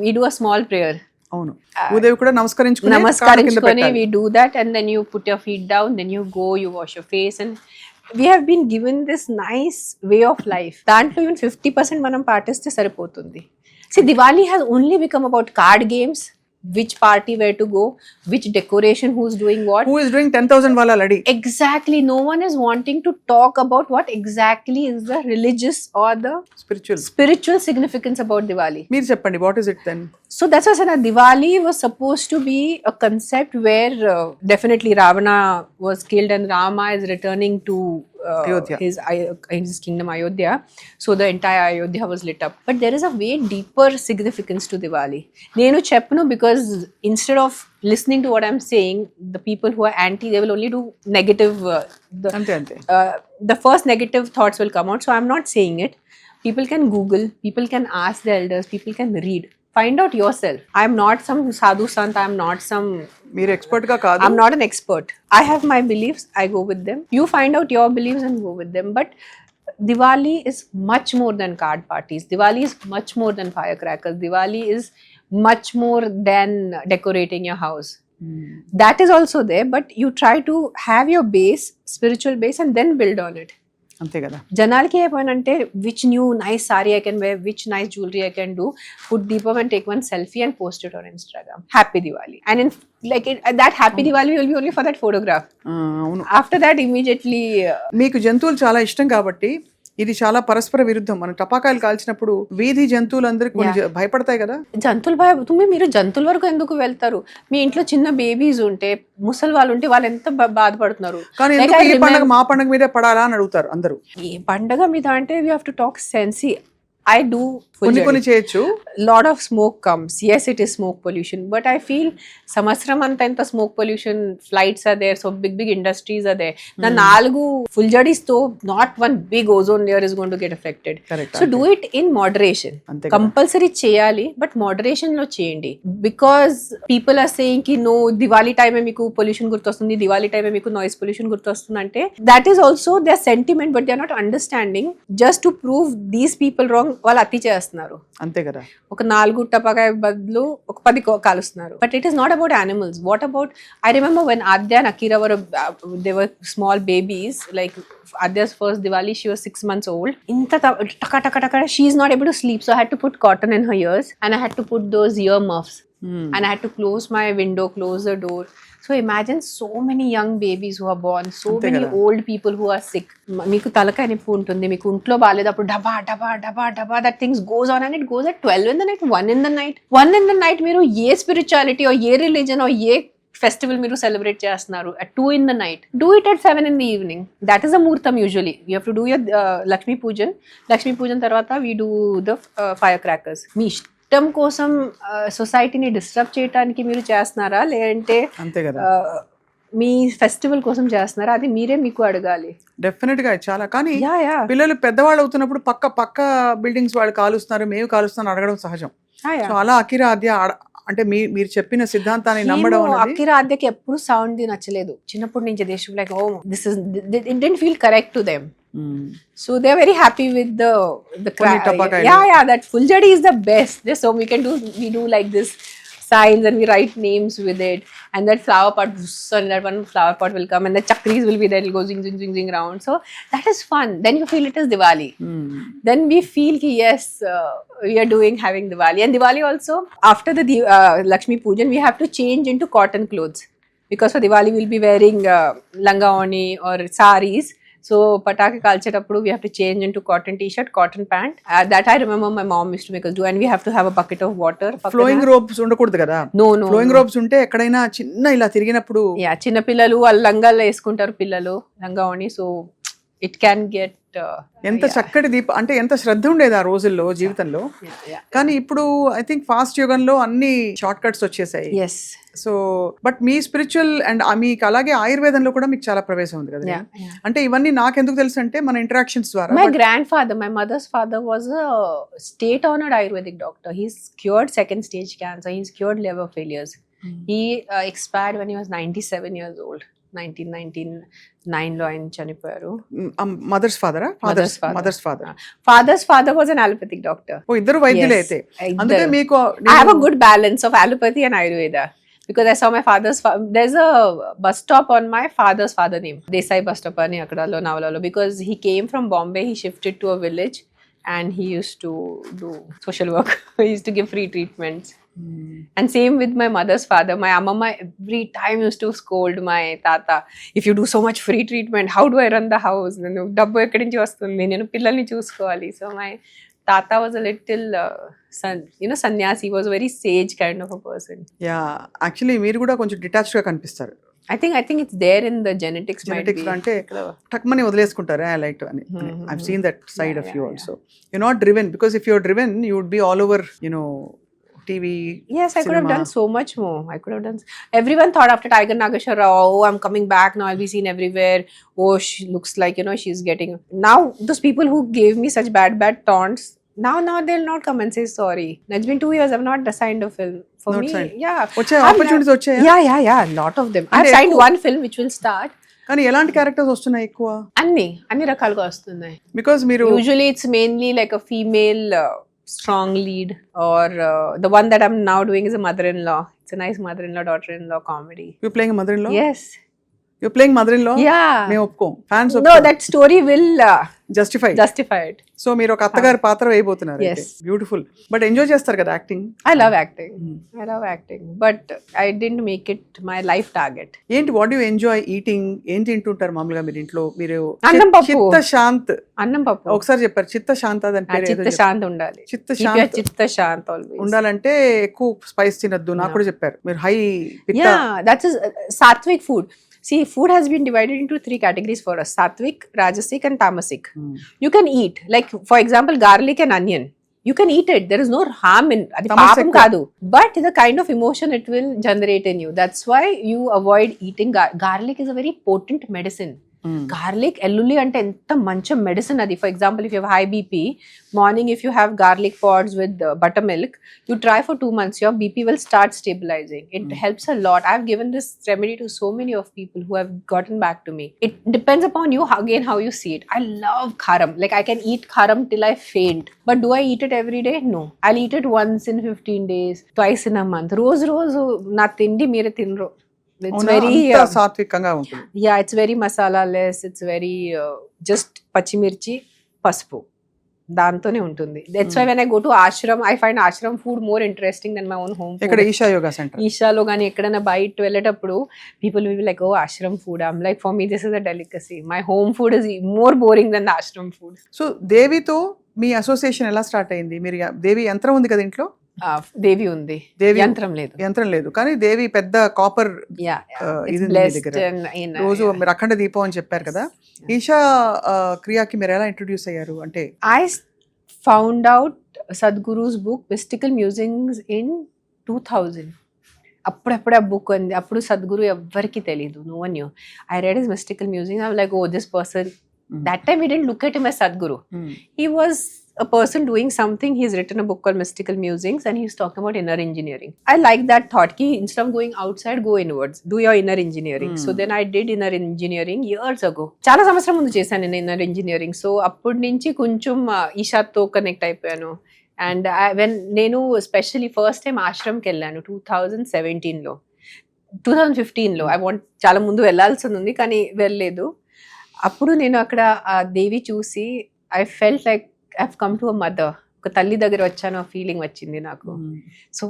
we do a small prayer. అవును. భూదేవి కూడా నమస్కరించుకొని Namaskarinchukoni, we do that, and then you put your feet down, then you go, you wash your face, and we have been given this nice way of life. దాంట్లో even 50% మనం పాటిస్తే సరిపోతుంది. See, Diwali has only become about card games, which party where to go, which decoration, who's doing what. Who is doing 10,000 wala ladi? Exactly. No one is wanting to talk about what exactly is the religious or the spiritual significance about Diwali. మీరు చెప్పండి, what is it then? So that's why I said that Diwali was supposed to be a concept where definitely Ravana was killed and Rama is returning to Ayodhya. his kingdom Ayodhya. So the entire Ayodhya was lit up. But there is a way deeper significance to Diwali. Nenu cheppanu because instead of listening to what I'm saying, the people who are anti, they will only do negative. Ante. The first negative thoughts will come out. So I'm not saying it. People can Google, people can ask the elders, people can read. Find out yourself. I'm not some sadhu sant, I'm not some... మీరు expert గా కాదు. I'm not an expert. I have my beliefs, I go with them. You find out your beliefs and go with them. But Diwali is much more than card parties. Diwali is much more than firecrackers. Diwali is much more than decorating your house. That is also there, but you try to have your base, spiritual base, and then build on it. అంతే కదా. జనాలకి ఏమంటే which new nice sari I can wear, which nice jewellery I can do, put deepam and take one selfie and post it on Instagram. Happy Diwali. And in like that happy Diwali will be only for that photograph. అవును. After that immediately. మీకు జంతువులు చాలా ఇష్టం కాబట్టి ఇది చాలా పరస్పర విరుద్ధం. మనం టపాకాయలు కాల్చినప్పుడు వీధి జంతువులందరికీ కొన్ని భయపడతాయి కదా. జంతువులు మీరు జంతువుల వరకు ఎందుకు వెళ్తారు? మీ ఇంట్లో చిన్న బేబీస్ ఉంటే, ముసలి వాళ్ళు ఉంటే వాళ్ళు ఎంత బాధపడుతున్నారు. కానీ ఈ పండుగ మా పండుగ మీదే పడాలా అని అడుగుతారు అందరూ. ఏ పండుగ మీద అంటే we have to talk sense. I do full కొన్ని jari. కొన్ని చేయొచ్చు. Lot of smoke comes. Yes, it is smoke pollution, but I feel సంవత్సరం అంతా ఎంత smoke pollution, flights are there, so big industries are there. నా 4 full jadis తో not one big ozone layer is going to get affected. Correct. So do it in moderation. అంతే కదా. Compulsory చేయాలి, but moderation లో చేయండి. Because people are saying ki no, Diwali time మీకు pollution గుర్తొస్తుంది, Diwali time మీకు నాయిస్ పొల్యూషన్ గుర్తొస్తుంది అంటే that is also their sentiment, but they are not understanding. Just to prove these people wrong, వాళ్ళు అతి చేస్తున్నారు. అంతే కదా. ఒక 4 టపాకాయ బదులు ఒక 10 కాలుస్తున్నారు. But it is not about animals. What about, I remember when Adya and Akira were they were small babies, like Adya's first Diwali, she was 6 months old. Inta taka taka taka, she is not able to sleep, so I had to put cotton in her ears and I had to put those ear muffs and I had to close my window, close the door. So imagine so many young babies who are born, so many old people who are sick. మీకు తలకాయ నొప్పి ఉంటుంది, మీకు ఒంట్లో బాగాలేదప్పుడు డబా డబా డబా డబా that things goes on and it goes at 12 in the night, 1 in the night. 1 in the night మీరు ఏ స్పిరిచువాలిటీ or ఏ రిలీజన్ or ఏ ఫెస్టివల్ మీరు సెలబ్రేట్ చేస్తున్నారు at 2 in the night, do it at 7 in the evening. That is a muhurtam usually. You have to do your Lakshmi Pujan తర్వాత we do the firecrackers. మీ ఇష్టం కోసం సొసైటీని disturb చేయడానికి మీరు చేస్తున్నారా, లేదంటే అంతే కదా, మీ ఫెస్టివల్ కోసం చేస్తున్నారా, అది మీరే మీకు అడగాలి. డెఫినెట్ గా చాలా. కానీ పిల్లలు పెద్దవాళ్ళు అవుతున్నప్పుడు పక్క బిల్డింగ్స్ వాళ్ళు కాలుస్తున్నారు, మేము కాలుస్తున్నాను అడగడం సహజం. సో అలా అకిరా ఆద్య అంటే మీరు చెప్పిన సిద్ధాంతాన్ని నమ్మడం అనేది. అకిరా ఆద్యకి ఎప్పుడు సౌండ్ నచ్చలేదు చిన్నప్పటి నుంచి. They should like, oh this is, it didn't feel correct to them. So they are very happy with the crack. Yeah, that full jadi is the best. So we do like this signs and we write names with it, and that flower pot, and that one flower pot will come and the chakris will be there, it'll go zing zing zing zing around. So that is fun. Then you feel it is Diwali. Then we feel ki yes, we are having Diwali. And Diwali also, after the Lakshmi Pujan, we have to change into cotton clothes, because for Diwali we'll be wearing langaoni or saris. So patake kalcheటప్పుడు we have to change into cotton t-shirt, cotton pant. That I remember my mom used to make us do, and we have to have a bucket of water. Flowing robes ఉండకూడదు కదా. No. Flowing robes ఉంటే ఎక్కడైనా చిన్న ఇలా తిరిగినప్పుడు చిన్న పిల్లలు వాళ్ళు లంగాలు వేసుకుంటారు, పిల్లలు లంగావని. సో ఇట్ క్యాన్ గెట్ ఎంత చక్కటి అంటే ఎంత శ్రద్ధ ఉండేది ఆ రోజుల్లో జీవితంలో. కానీ ఇప్పుడు ఐ థింక్ ఫాస్ట్ యుగంలో అన్ని షార్ట్ కట్స్ వచ్చేసాయి. So but me spiritual and మీకు అలాగే ఆయుర్వేదంలో కూడా మీకు చాలా ప్రవేశం ఉంది కదా. అంటే ఇవన్నీ నాకెందుకు తెలుసు అంటే మన ఇంటరాక్షన్స్ ద్వారా. My grand father, my mother's father was state honoured ayurvedic doctor. He's cured 2nd stage cancer, he's cured liver failures. He expired when he was 97 years old. 1999 లో ఆయన చనిపోయారు. Mother's father was an allopathic doctor. ఓ, ఇద్దరు వైద్యులే అయితే. అందుకే మీకు I have a good balance of allopathy and Ayurveda, because I saw my there's a bus stop on my father's father name, Desai bus stop ani akadalo Navalalo, because he came from Bombay, he shifted to a village and he used to do social work. He used to give free treatments. And same with my mother's father. My amma every time used to scold my tata, if you do so much free treatment, how do I run the house? Nenu dabbu ekkadi nunchi vastundi, nenu pillalni chusukovali. So my tata was a little sannyasi, was a very sage kind of a person. Yeah, actually మీరు కూడా కొంచెం detached గా కనిపిస్తారు. I think it's there in the genetics అంటే టక్మని వదిలేసుకుంటారు I like to అని. I've seen that side of you also. You're not driven, because if you're driven you would be all over, TV. Yes, I could have done so much more. Everyone thought after Tiger Nageshwar Rao, oh, I'm coming back now, I'll be seen everywhere. Oh, she looks like, she's getting. Now those people who gave me such bad taunts, now they'll not come and say sorry. It's been 2 years, I've not signed a film. For not me, signed. yeah. Opportunities వచ్చాయా? Yeah, lot of them. I've signed one film which will start. కానీ ఎలాంటి characters వస్తున్నాయి ఎక్కువ? అన్ని రకాలుగా వస్తున్నాయి. Because మీరు usually it's mainly like a female strong lead, or the one that I'm now doing is a mother-in-law. It's a nice mother-in-law, daughter-in-law comedy. You're playing a mother-in-law? Yes. You're playing mother-in-law? Yeah. మేము ఒప్పుకోం, fans No, that story will justify it. So మీరు ఒక అత్తగారి పాత్ర వేయబోతున్నారు. Yes. Beautiful. But enjoy చేస్తారు కదా acting? I love acting, but I didn't make it my life target. ఏంటి, వాట్ యు ఎంజాయ్ ఈటింగ్? ఏం తింటుంటారు మామూలుగా మీరు ఇంట్లో? మీరు అన్నం పప్పు. చిత్తశాంత్ అన్నం పప్పు ఒకసారి చెప్పారు. చిత్తశాంత్ అని పేరు. చిత్తశాంత్ ఉండాలి. చిత్తశాంత్ ఉండాలంటే ఎక్కువ స్పైస్ తినొద్దు నాకు కూడా చెప్పారు. మీరు high that's a sattvic food. See, food has been divided into 3 categories for us: sattvic, rajasic, and tamasic. Hmm. You can eat, like for example, garlic and onion. You can eat it. There is no harm in అది Tamas పాపం ekku. కాదు. But the kind of emotion it will generate in you. That's why you avoid eating garlic is a very potent medicine. Garlic ఎల్లుల్లి అంటే ఎంత మంచి medicine అది. For example if you high BP, morning if you have garlic pods with buttermilk, you try for 2 months, your BP will start stabilising. It helps a lot. I have given this remedy to so many of people who have gotten back to me. It depends upon you again how you see it. I love kharam. Like I can eat kharam till I faint. But do I eat it every day? No. I'll eat it once in 15 days, twice in a month. రోజు నా తిండి మీరే తినరు. It's very సాత్వికంగా ఉంటుంది. yeah, it's very masala less. It's very just పచ్చిమిర్చి, పసుపు దాంతోనే ఉంటుంది. That's why when I go to ashram, I find ashram food more interesting than my own home food. ఇక్కడ ఈషా యోగా సెంటర్, ఈషాలో కానీ ఎక్కడైనా బయట వెళ్ళేటప్పుడు people will be like, oh, ashram food. I'm like, for me this is a delicacy. My home food is more boring than the ashram food. So దేవితో మీ association ఎలా start అయింది? మీరు దేవి యంత్రం ఉంది కదా ఇంట్లో? దేవి ఉంది, దేవి యంత్రం లేదు. యంత్రం లేదు, కానీ దేవి పెద్ద కాపర్ ఇది ఉంది మీ దగ్గర. రోజు మీరు అఖండ దీపం అని చెప్పారు కదా, ఈషా క్రియాకి మీరు ఎలా ఇంట్రొడ్యూస్ అయ్యారు? అంటే I found out Sadhguru's book Mystical Musings in 2000. అప్పుడప్పుడే ఆ బుక్ ఉంది. అప్పుడు సద్గురు ఎవ్వరికి తెలీదు, no one knew. I read his Mystical Musings. I'm like, oh, this person. That time we didn't look at him as Sadhguru. He was a person doing something. He's written a book called Mystical Musings and he's talking about inner engineering. I like that thought ki instead of going outside, go inwards, do your inner engineering. So then I did inner engineering years ago. చాలా సంవత్సరం ముందు చేశాను నేను inner engineering. So అప్పటి నుంచి కొంచెం ఈషాతో connect అయిపోయాను. And when నేను స్పెషల్లీ ఫస్ట్ టైం ఆశ్రమ్కి వెళ్ళాను 2017లో, 2015లో. ఐ వాంట్ చాలా ముందు వెళ్ళాల్సి ఉంది కానీ వెళ్ళలేదు. అప్పుడు నేను అక్కడ ఆ దేవి చూసి I felt like I have come to a mother. ఒక తల్లి దగ్గర వచ్చాను ఆ ఫీలింగ్ వచ్చింది నాకు. So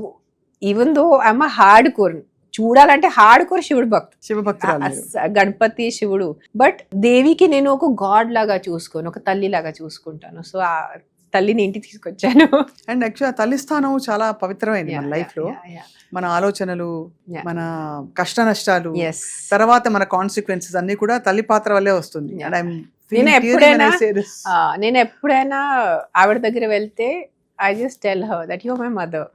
even though I'm a hard core, చూడాలంటే హార్డ్ కోర్ శివుడు శివభక్తురాలు, గణపతి శివుడు. బట్ దేవికి నేను ఒక గాడ్ లాగా చూసుకోను, ఒక తల్లి లాగా చూసుకుంటాను. సో ఆ తల్లిని ఇంటికి తీసుకొచ్చాను. అండ్ యాక్చువల్ తల్లి స్థానం చాలా పవిత్రమైంది మన లైఫ్ లో. మన ఆలోచనలు, మన కష్ట నష్టాలు, తర్వాత మన కాన్సిక్వెన్సెస్ అన్ని కూడా తల్లి పాత్ర వల్లే వస్తుంది. నేను ఎప్పుడైనా ఆవిడ దగ్గర వెళ్తే I just tell her that you are my mother,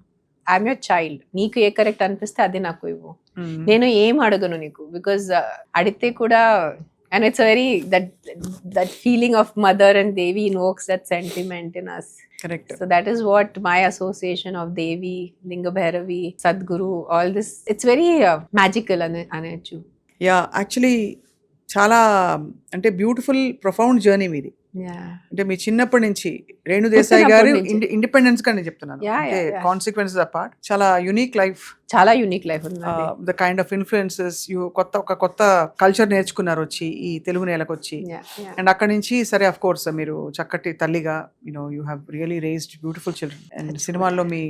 I'm your child. నీకు ఏ కరెక్ట్ అనిపిస్తే అది నాకు ఇవ్వు, నేను ఏం అడగను నీకు. బికాజ్ అడిగితే కూడా, and it's a very that feeling of mother and Devi invokes that sentiment in us. Correct. So that is what my association of Devi, Linga Bhairavi, Sadhguru, all this, it's very magical anachu. Yeah, actually చాలా అంటే beautiful profound journey మీది. అంటే మీ చిన్నప్పటి నుంచి రేణు దేశాయ్ గారు independence గా నేను చెప్తున్నాను, అంటే కాన్సిక్వెన్సెస్ అపార్ట్ చాలా యూనిక్ లైఫ్, చాలా యూనిక్ లైఫ్ ఉంది. ద కైండ్ ఆఫ్ ఇన్ఫ్లుయెన్సెస్ ఒక కొత్త కల్చర్ నేర్చుకున్నారు వచ్చి ఈ తెలుగు నేలకు వచ్చి. అండ్ అక్కడి నుంచి సరే ఆఫ్ కోర్స్ మీరు చక్కటి తల్లిగా you have really raised beautiful children. And సినిమాల్లో మీ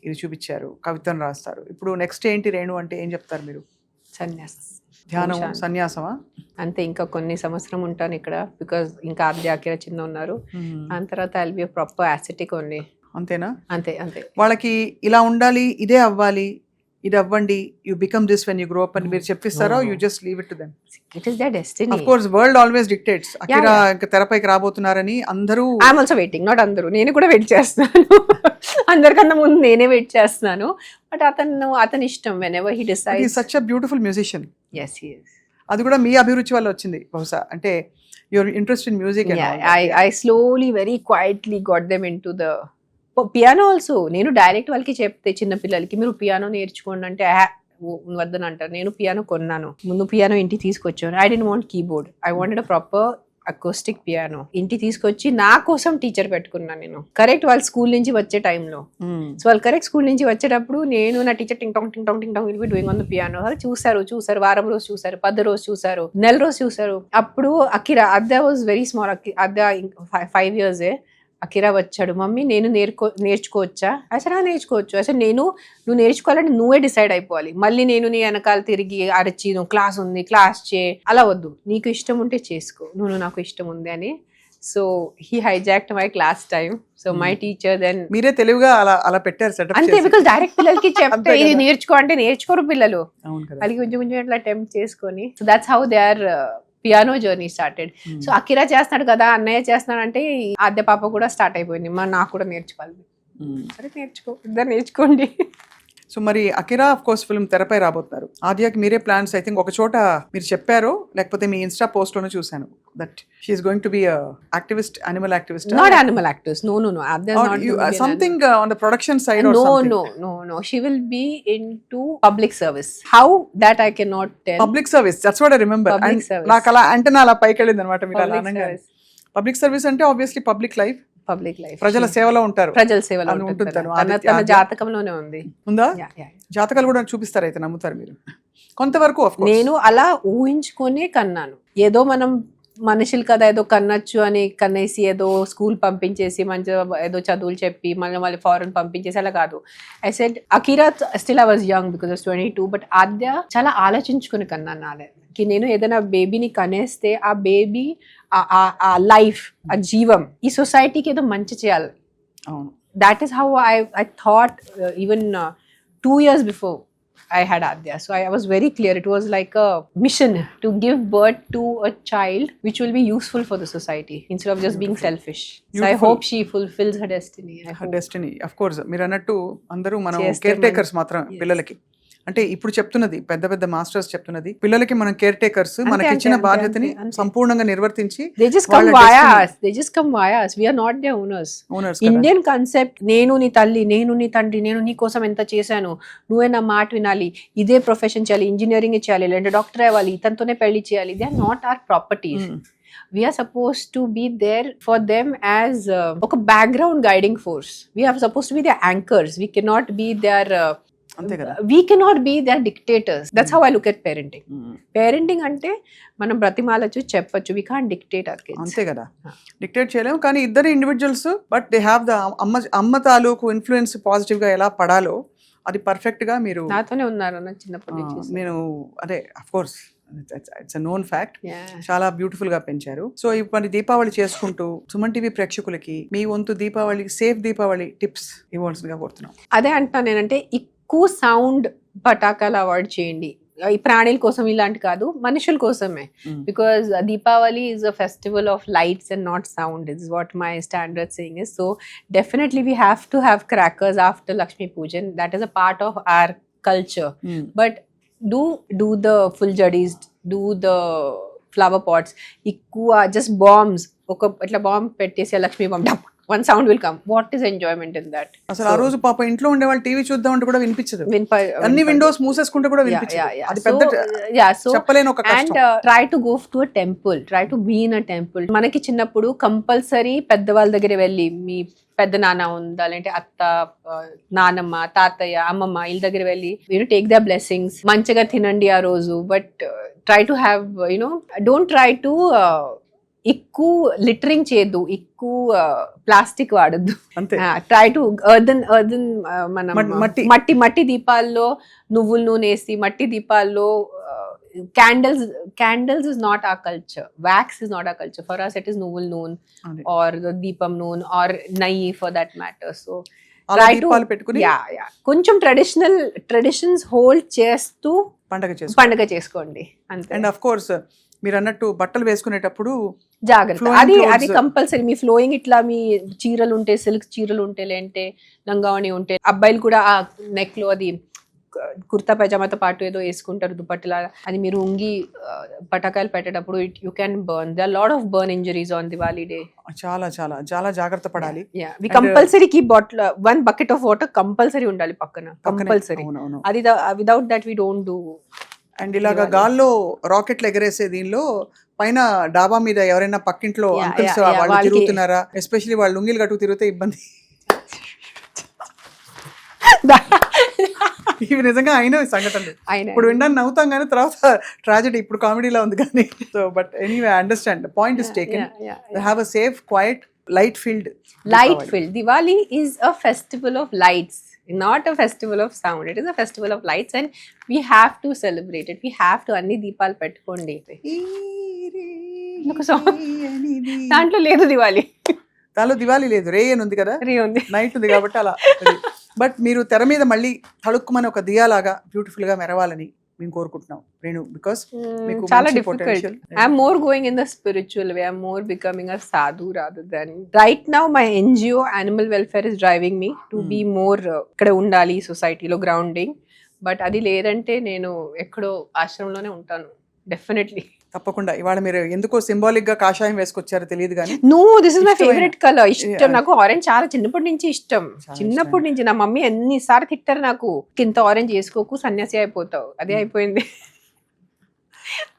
ఇది చూపించారు, కవితను రాస్తారు. ఇప్పుడు నెక్స్ట్ ఏంటి రేణు అంటే ఏం చెప్తారు మీరు? సన్యాసం, ధ్యానం, సన్యాసమా? అంతే. ఇంకా కొన్ని సంవత్సరం ఉంటాను ఇక్కడ, బికాజ్ ఇంకా ఆద్యాకిర చిన్న ఉన్నారు. దాని తర్వాత I'll be proper acetic only. అంతేనా? అంతే అంతే. వాళ్ళకి ఇలా ఉండాలి, ఇదే అవ్వాలి, ఇది అవ్వండి, you become this when you grow up అని మీరు చెప్పిస్తారా? You just leave it to them? It is their destiny. Of course world always dictates. Akira ఇంకా తెరపైకి రాబోతున్నారని అందరూ, I am also waiting. Not అందరూ, నేను కూడా వెయిట్ చేస్తున్నాను. అందరికన్నా ముందు నేనే వెయిట్ చేస్తున్నాను. బట్ అతని ఇష్టం. whenever he decides. He is such a beautiful musician. Yes, he is. అది కూడా మీ అభిరుచి వల్ల వచ్చింది బహుశా, అంటే your interest in music. I slowly very quietly got them into the piano also. నేను డైరెక్ట్ వాళ్ళకి చెప్తే చిన్న పిల్లలకి మీరు పియానో నేర్చుకోండి అంటే వద్దని అంటారు. నేను పియానో కొన్నాను, ముందు పియానో ఇంటికి తీసుకొచ్చాను. I don't want keyboard, I wanted a proper acoustic piano. ఇంటికి తీసుకొచ్చి నా కోసం టీచర్ పెట్టుకున్నాను నేను. కరెక్ట్ వాళ్ళు స్కూల్ నుంచి వచ్చే టైంలో. సో వాళ్ళు కరెక్ట్ స్కూల్ నుంచి వచ్చేటప్పుడు నేను నా teacher ting tong will be doing on the piano. వాళ్ళు చూసారు, వారం రోజు చూసారు, 10 రోజు చూసారు, నెల రోజు చూసారు. అప్పుడు Akira, అద్దా was very small, అద్దా 5 years. Akira వచ్చాడు, మమ్మీ నేను నేర్చుకోవచ్చా? అసలు నేర్చుకోవచ్చు. అసలు నువ్వు నేర్చుకోవాలంటే నువ్వే డిసైడ్ అయిపోవాలి. మళ్ళీ నేను నీ వెనకాల తిరిగి అరచి నువ్వు క్లాస్ ఉంది క్లాస్ చే, అలా వద్దు. నీకు ఇష్టం ఉంటే చేసుకో, నువ్వు నాకు ఇష్టం ఉంది అని so he hijacked my class time. So my teacher then మీరే తెలివిగా అలా అలా పెట్టారు సెటప్ అంతే, బికాస్ డైరెక్ట్ పిల్లలకి చెప్తే ఇది నేర్చుకో అంటే నేర్చుకోరు పిల్లలు. అవును కదా. వాళ్ళకి కొంచెం కొంచెం అట్లా అటెంప్ట్ చేసుకొని, so that's how they are piano journey started. So Akira చేస్తున్నాడు కదా, అన్నయ్య చేస్తున్నాడు అంటే ఆద్య పాప కూడా స్టార్ట్ అయిపోయింది, నాకు కూడా నేర్చుకోవాలి. సరే నేర్చుకో, ఇద్దరు నేర్చుకోండి. సో మరి అకిరా ఆఫ్ కోర్స్ ఫిల్మ్ తెరపై రాబోతున్నారు. ఆద్యకి మీరే ప్లాన్స్, ఐ థింక్ ఒక చోట మీరు చెప్పారు, లేకపోతే మీ ఇన్స్టా పోస్ట్ లోనే చూసాను, that she is going to be activist, animal activist. Not animal activist. No. Adya is not going to be an something on the production side or no, something. No. She will be into public service. How, that I cannot tell. Public service, that's what I remember. Public service. నాకు అలా అంటే నా అలా పైకి వెళ్ళింది అనమాట మీరు అలా Public అనగా. service. పబ్లిక్ సర్వీస్ అంటే obviously public life, Public life. ప్రజల సేవలో ఉంటారు. ప్రజల సేవలో అని ఉంటుంది ఉంటుంది తన. తన జాతకంలోనే ఉంది. ఉందా? Yeah. జాతకాలు కూడా చూపిస్తారు, అయితే నమ్ముతారు మీరు కొంతవరకు? of course. నేను అలా ఊహించుకొని కన్నాను. ఏదో మనం మనుషులు కదా ఏదో కన్నచ్చు అని కన్నేసి ఏదో స్కూల్ పంపించేసి మంచిగా ఏదో చదువులు చెప్పి మళ్ళీ ఫారెన్ పంపించేసి అలా కాదు. I said Akira still I was young because of 22, but Aadya చాలా ఆలోచించుకుని కన్నాను నాకి. నేను ఏదైనా బేబీని కనేస్తే ఆ బేబీ ఆ లైఫ్, ఆ జీవం ఈ సొసైటీకి ఏదో మంచి చేయాలి. అవును. That is how I thought even 2 years before I had Adya. So I was very clear. It was like a mission to give birth to a child which will be useful for the society instead of just being selfish. So I hope she fulfills her destiny. Her destiny, of course. మీరు అన్నట్టు అందరూ మనం చేస్తే care takers మాత్రం పిల్లలకి. అంటే ఇప్పుడు చెప్తున్నది పెద్ద పెద్ద మాస్టర్స్ చెప్తున్నది, పిల్లలకి మనం కేర్ టేకర్స్, మనకి ఇచ్చిన బాధ్యతని సంపూర్ణంగా నిర్వర్తించి they just come via us. They just come via us. We are not their owners. Indian concept, నేను నీ తల్లి, నేను నీ తండ్రి, నేను నీ కోసం ఎంత చేశాను, నువ్వే నా మాట వినాలి, ఇదే ప్రొఫెషన్ చేయాలి, ఇంజనీరింగ్ చేయాలి, లేదంటే డాక్టర్ అవ్వాలి, ఇతనితోనే పెళ్లి చేయాలి. They are not our properties. We are supposed to be there for them as a background guiding force. We are supposed to be their anchors. We cannot be their అంతే కదా. we cannot be their dictators. That's how I look at parenting. Parenting అంటే మనం బ్రతిమాలచ్చు, చెప్పచ్చు. We can't dictate our kids. అంతే కదా, dictate చేయలేము. కానీ ఇద్దరు individuals, but they have the అమ్మ తాలూకు ఇన్ఫ్లుయెన్స్ పాజిటివ్ గా ఎలా పడాలో అది పర్ఫెక్ట్ గా మీరు నాతోనే ఉన్నారు నా చిన్నప్పటి నుంచి. నేను అదే of course it's a known fact. Yeah. చాలా బ్యూటిఫుల్ గా పెంచారు. సో ఇప్పుడు దీపావళి చేసుకుంటూ సుమన్ టీవీ ప్రేక్షకులకి మీ వంతు దీపావళి సేఫ్ దీపావళి టిప్స్ ఇవ్వాల్సిందిగా కోరుతున్నాం. అదే అంటున్నాను నేనంటే, ఎక్కువ సౌండ్ పటాకాలు అవాయిడ్ చేయండి. ఈ ప్రాణుల కోసం ఇలాంటి కాదు, మనుషుల కోసమే. Because Deepavali is a festival of lights and not sound is what my standard saying is. So definitely we have to have crackers after Lakshmi Pujan. That is a part of our culture. But do the full jadis, do the flower pots. ఎక్కువ just bombs, ఒక ఇట్లా bomb పెట్టేసి Lakshmi bomb one sound will come. What is enjoyment in that? అసలు ఆ రోజు పాప ఇంట్లో ఉండే వాళ్ళు టీవీ చూద్దాం అంటే కూడా వినిపించదు, అన్ని విండోస్ మూసేసుకుంటే కూడా వినిపించదు. అది పెద్ద చెప్పలేని ఒక కష్టం. And try to go to a temple, try to be in a temple. మనకి చిన్నప్పుడు కంపల్సరీ పెద్దవాళ్ళ దగ్గర వెళ్ళి, మీ పెద్ద నాన్న ఉందా, లేదంటే అత్త, నానమ్మ, తాతయ్య, అమ్మమ్మ వీళ్ళ దగ్గర వెళ్ళి టేక్ ద బ్లెస్సింగ్స్, మంచిగా తినండి ఆ రోజు. But try to have don't try to ఎక్కువ లిటరింగ్ చేయొద్దు, ఎక్కువ ప్లాస్టిక్ వాడద్దు. ట్రై టు ఎర్దన్ మన మట్టి దీపాల్లో నువ్వుల నూనె వేసి, మట్టి దీపాల్లో candles is not our culture. Wax is not our culture. For us it is nuval noon or the deepam noon or nayi for that matter. So try to కొంచెం traditions hold చేస్తూ పండగ చేసుకోండి అంతే. అండ్ ఆఫ్ కోర్స్ మీరు అన్నట్టు బట్టలు వేసుకునేటప్పుడు జాగ్రత్త, అది కంపల్సరీ. మీ ఫ్లోయింగ్ ఇట్లా మీ చీరలు ఉంటే, సిల్క్ చీరలు ఉంటే, లేదంటే లంగావణి ఉంటే, అబ్బాయిలు కూడా ఆ నెక్ లో అది కుర్తా పైజామాతో పాటు ఏదో వేసుకుంటారు దుపట్టలా, అది మీరు ఉంగి పటాకాయలు పెట్టేటప్పుడు you can burn. They are lot of burn injuries on Diwali day. చాలా చాలా చాలా జాగ్రత్త పడాలి. We compulsory keep bottle, 1 bucket of water compulsory ఉండాలి పక్కన, కంపల్సరీ. అది without that we don't do. And ఇలాగా గాల్లో రాకెట్లు ఎగరేసే దీనిలో పైన డాబా మీద ఎవరైనా పక్కింట్లో అంకుల్స్ వాళ్ళు తిరుగుతున్నారా, ఎస్పెషల్లీ వాళ్ళు లుంగిలు కట్టుకు తిరిగితే ఇబ్బంది. ఇవి నిజంగా అయిన సంఘటనలు. ఇప్పుడు వినడానికి నవ్వుతాం కానీ తర్వాత ట్రాజెడీ, ఇప్పుడు కామెడీలా ఉంది కానీ. So but anyway I understand, the point is taken. Have a safe, quiet, light filled Diwali is a festival of lights, not a festival of sound. It is a festival of lights and we have to celebrate it. We have to anni deepalu pettukondi. ఒక song. దాంట్లో లేదు దివాలి. దానిలో దివాలి లేదు, రే అని ఉంది కదా, రే ఉంది. Night ఉంది కాబట్టి అలా. బట్ మీరు తెర మీద మళ్ళీ తళుక్కుమని ఒక దియాలాగా బ్యూటిఫుల్ గా మెరవాలని మేము కోరుకుంటున్నాం రేణు, బికాస్ మీకు చాలా మంచి difficult. potential. I'm more going in the spiritual way. I'm more becoming a sadhu rather than right now my NGO animal welfare is driving me to be more ఇక్కడ ఉండాలి సొసైటీలో గ్రౌండింగ్. బట్ అది లేదంటే నేను ఎక్కడో ఆశ్రమంలోనే ఉంటాను డెఫినెట్లీ. తప్పకుండా. ఇవాళ మీరు ఎందుకో సింబాలిక్ గా కాషాయం వేసుకొచ్చారో తెలియదు కానీ నో, దిస్ ఇస్ మై ఇష్టమైన- ఫేవరెట్ కలర్. ఇష్టం Yeah. నాకు ఆరెంజ్ చాలా చిన్నప్పటి నుంచి ఇష్టం. చాలా చిన్నప్పటి నుంచి నా మమ్మీ ఎన్నిసార్లు తిట్టారు నాకు, ఇంత ఆరెంజ్ వేసుకోకు సన్యాసి అయిపోతావు. అదే అయిపోయింది.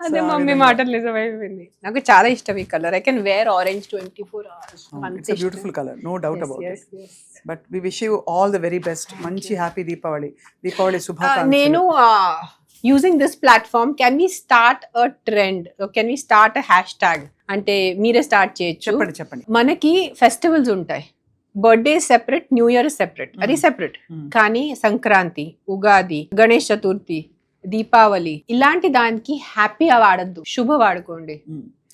అదే So, ఆ మమ్మీ విధంగా. మాటలు నిజమైపోయింది. నాకు చాలా ఇష్టం ఈ colour. I can wear orange 24 hours. It's beautiful colour, no doubt about it. But we wish you all the very best. మంచి హ్యాపీ దీపావళి. దీపావళి శుభాకాంక్షలు. నేను using this platform can we start a trend, can we start a hashtag అంటే మీరే start చేయొచ్చు. చెప్పండి చెప్పండి. మనకి festivals ఉంటాయి, birthday separate, new year separate, అది సెపరేట్. కానీ సంక్రాంతి, ఉగాది, గణేష్ చతుర్థి, దీపావళి ఇలాంటి దానికి హ్యాపీ వాడద్దు, శుభ వాడుకోండి.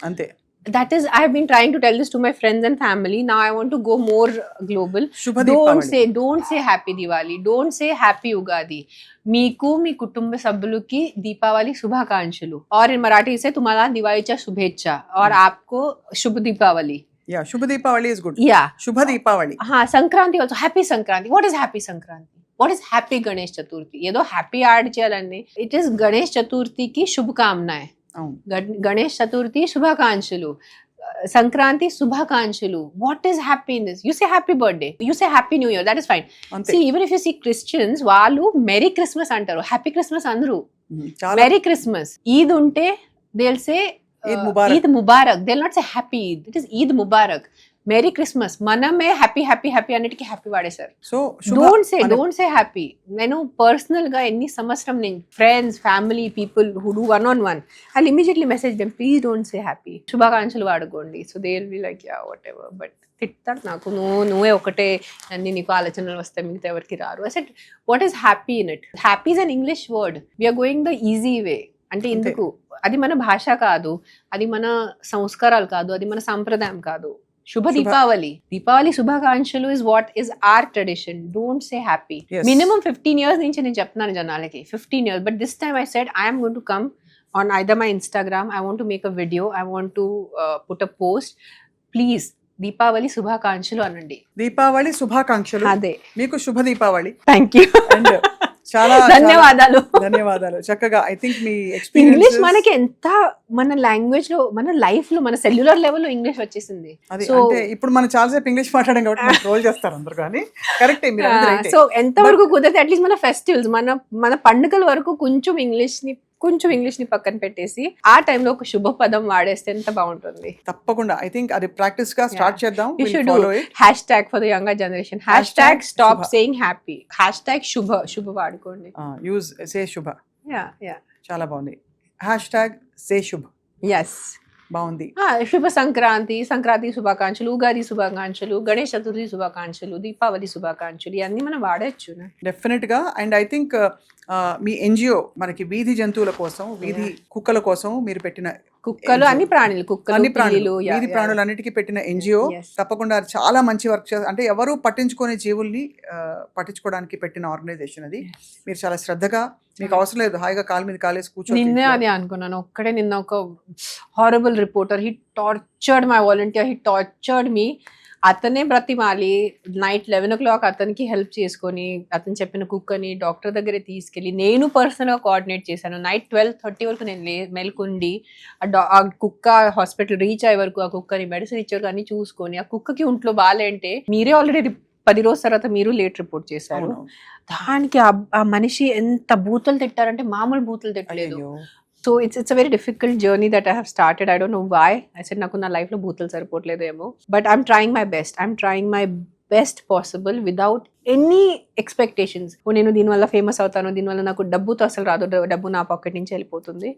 అంతే. That is, I have been trying to tell this to my friends and family. Now I want to go more global. శుభ Deepavali. Don't say happy Diwali. Don't say happy Ugadi. మీకు మీ కుటుంబ సభ్యులకి దీపావళి శుభాకాంక్షలు. और in Marathi से तुम्हाला दिवाळीच्या शुभेच्छा और आपको शुभ दीपावली. యా, శుభ దీపావళి ఇస్ గుడ్. Yeah. శుభ దీపావళి. हाँ, Sankranti also. Happy Sankranti. What is happy Sankranti? What is happy Ganesh Chaturthi? ఏదో హ్యాపీ యాడ్ చేయాలండి. It is గణేష్ చతుర్థికి శుభకామనాయ్. అవును. గణేష్ చతుర్థి శుభాకాంక్షలు, సంక్రాంతి శుభాకాంక్షలు. What is happy in this? You say happy birthday, you say happy new year, that is fine. అంతే. See even if you see Christians, వాళ్ళు merry Christmas అంటారు, హ్యాపీ క్రిస్మస్ అందరూ. చాలా మెరీ క్రిస్మస్. ఈద్ ఉంటే దే విల్ సే ఈద్ ముబారక్. ఈద్ ముబారక్. They will not say happy Eid, it is Eid Mubarak. Merry Christmas. మనమే happy happy happy అన్నిటికీ హ్యాపీ వాడేశారు. So don't say happy. నేను పర్సనల్ గా ఎన్ని సంవత్సరం నేను friends, family, people who do 1-on-1, I immediately message them, please don't say happy. శుభాకాంక్షలు వాడుకోండి. So they will be like ya whatever. But తిట్టారు నాకు, నువ్వే ఒకటే అన్ని నీకు ఆలోచనలు వస్తాయి, మిగతా ఎవరికి రారు. I said what is happy in it? Happy is an English word. We are going the easy way. అంటే ఎందుకు? అది మన భాష కాదు, అది మన సంస్కారాలు కాదు, అది మన సంప్రదాయం కాదు. శుభ దీపావళి. దీపావళి శుభాకాంక్షలు is what is our tradition. Don't say happy. Yes. Minimum 15 years నుంచి నేను చెప్తున్నాను జనాలకి, 15 years. But this time I said I'm going to come on either my Instagram. I want to make a video, I want to put a post. Please Deepavali శుభాకాంక్షలు అనండి. దీపావళి శుభాకాంక్షలు. అదే. మీకు శుభ దీపావళి. Thank you. అండ్ చాలా ధన్యవాదాలు. ధన్యవాదాలు. చక్కగా I think me English experience మనకి ఎంత, మన లాంగ్వేజ్ లో, మన లైఫ్ లో, మన సెల్యులర్ లెవెల్ లో ఇంగ్లీష్ వచ్చేసింది. అది So- అంటే ఇప్పుడు మనం చాలాసేపు ఇంగ్లీష్ మాట్లాడాం కాబట్టి ట్రోల్ చేస్తారు అందరు, కానీ కరెక్టే మీరు అన్నది రైటే. సో ఎంత వరకు కుదిరితే అట్లీస్ట్ మన ఫెస్టివల్స్, మన పండుగల వరకు కొంచెం ఇంగ్లీష్ ని పక్కన పెట్టేసి ఆ టైంలో ఒక శుభ పదం వాడేస్తే ఎంత బాగుంటుంది. తప్పకుండా ఐ థింక్ అది ప్రాక్టీస్ గా స్టార్ట్ చేద్దాం. You should follow do it. hashtag for the younger generation. Hashtag Hashtag stop Shubha. saying happy. Hashtag శుభ వాడుకోండి. యూజ్ సే శుభ. Yeah. చాలా బాగుంది. హ్యాష్ ట్యాగ్ సే శుభ. Yes. బాగుంది. శుభ సంక్రాంతి శుభాకాంక్షలు, ఉగాది శుభాకాంక్షలు, గణేష్ చతుర్థి శుభాకాంక్షలు, దీపావళి శుభాకాంక్షలు, ఇవన్నీ మనం వాడచ్చు. డెఫినెట్ గా. And I think me NGO మనకి వీధి జంతువుల కోసం, వీధి కుక్కల కోసం మీరు పెట్టిన కుక్కలు, అన్ని ప్రాణులు, కుక్కలు, అన్ని ప్రాణులు, పిల్లులు, వీధి ప్రాణులన్నిటికీ పెట్టిన ఎన్జిఓ Yes. తప్పకుండా చాలా మంచి వర్క్ చేస్తారు. అంటే ఎవరు పట్టించుకునే జీవుల్ని పట్టించుకోవడానికి పెట్టిన ఆర్గనైజేషన్ అది. మీరు చాలా శ్రద్ధగా, మీకు అవసరం లేదు, హాయిగా కాలు మీద కాలేసి కూర్చొని నిన్నే అదే అనుకున్నాను. ఒక్కడే నిన్న ఒక horrible reporter, he tortured my volunteer, he tortured me. అతనే బ్రతిమాలి నైట్ 11 o'clock అతనికి హెల్ప్ చేసుకొని, అతను చెప్పిన కుక్కని డాక్టర్ దగ్గర తీసుకెళ్ళి నేను పర్సనల్గా కోఆర్డినేట్ చేశాను. నైట్ 12:30 వరకు నేను మేల్కొండి ఆ కుక్క హాస్పిటల్ రీచ్ అయ్యే వరకు, ఆ కుక్కని మెడిసిన్ ఇచ్చే వరకు అన్ని చూసుకొని, ఆ కుక్కకి ఒంట్లో బాగాలంటే మీరే ఆల్రెడీ 10 రోజుల తర్వాత మీరు లేట్ రిపోర్ట్ చేశారు. దానికి ఆ మనిషి ఎంత బూతులు తిట్టారంటే మామూలు బూతులు తిట్టలేదు. So it's a very difficult journey that I have started. I don't know why. I said నాకు నా లైఫ్లో బూతులు సరిపోవట్లేదేమో. But I'm trying my best possible without any expectations. నేను దీనివల్ల ఫేమస్ అవుతాను, దీనివల్ల నాకు డబ్బుతో అసలు రాదు, డబ్బు నా పాకెట్ నుంచి వెళ్ళిపోతుంది.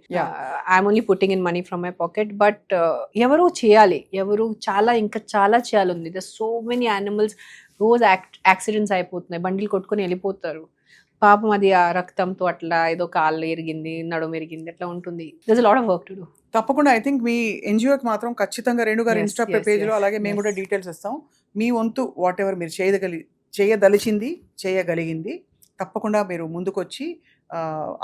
I'm only putting in money from my pocket. But ఎవరు చేయాలి, ఇంకా చాలా చేయాలి ఉంది. ద సో మెనీ యానిమల్స్ రోజు యాక్సిడెంట్స్ అయిపోతున్నాయి, బండిలు కొట్టుకొని వెళ్ళిపోతారు. పాపం అది ఆ రక్తంతో అట్లా ఏదో కాళ్ళు ఎరిగింది, నడుము ఎరిగింది, అట్లా ఉంటుంది. దర్స్ lot of work to do. తప్పకుండా ఐ థింక్ మీ ఎన్జిఓకి మాత్రం ఖచ్చితంగా రేణు గారు Yes, ఇన్స్టా yes, పేజ్లో yes, అలాగే మేము కూడా yes. డీటెయిల్స్ ఇస్తాం. మీ వంతు వాట్ ఎవర్ మీరు చేయదలిచింది చేయగలిగింది తప్పకుండా మీరు ముందుకొచ్చి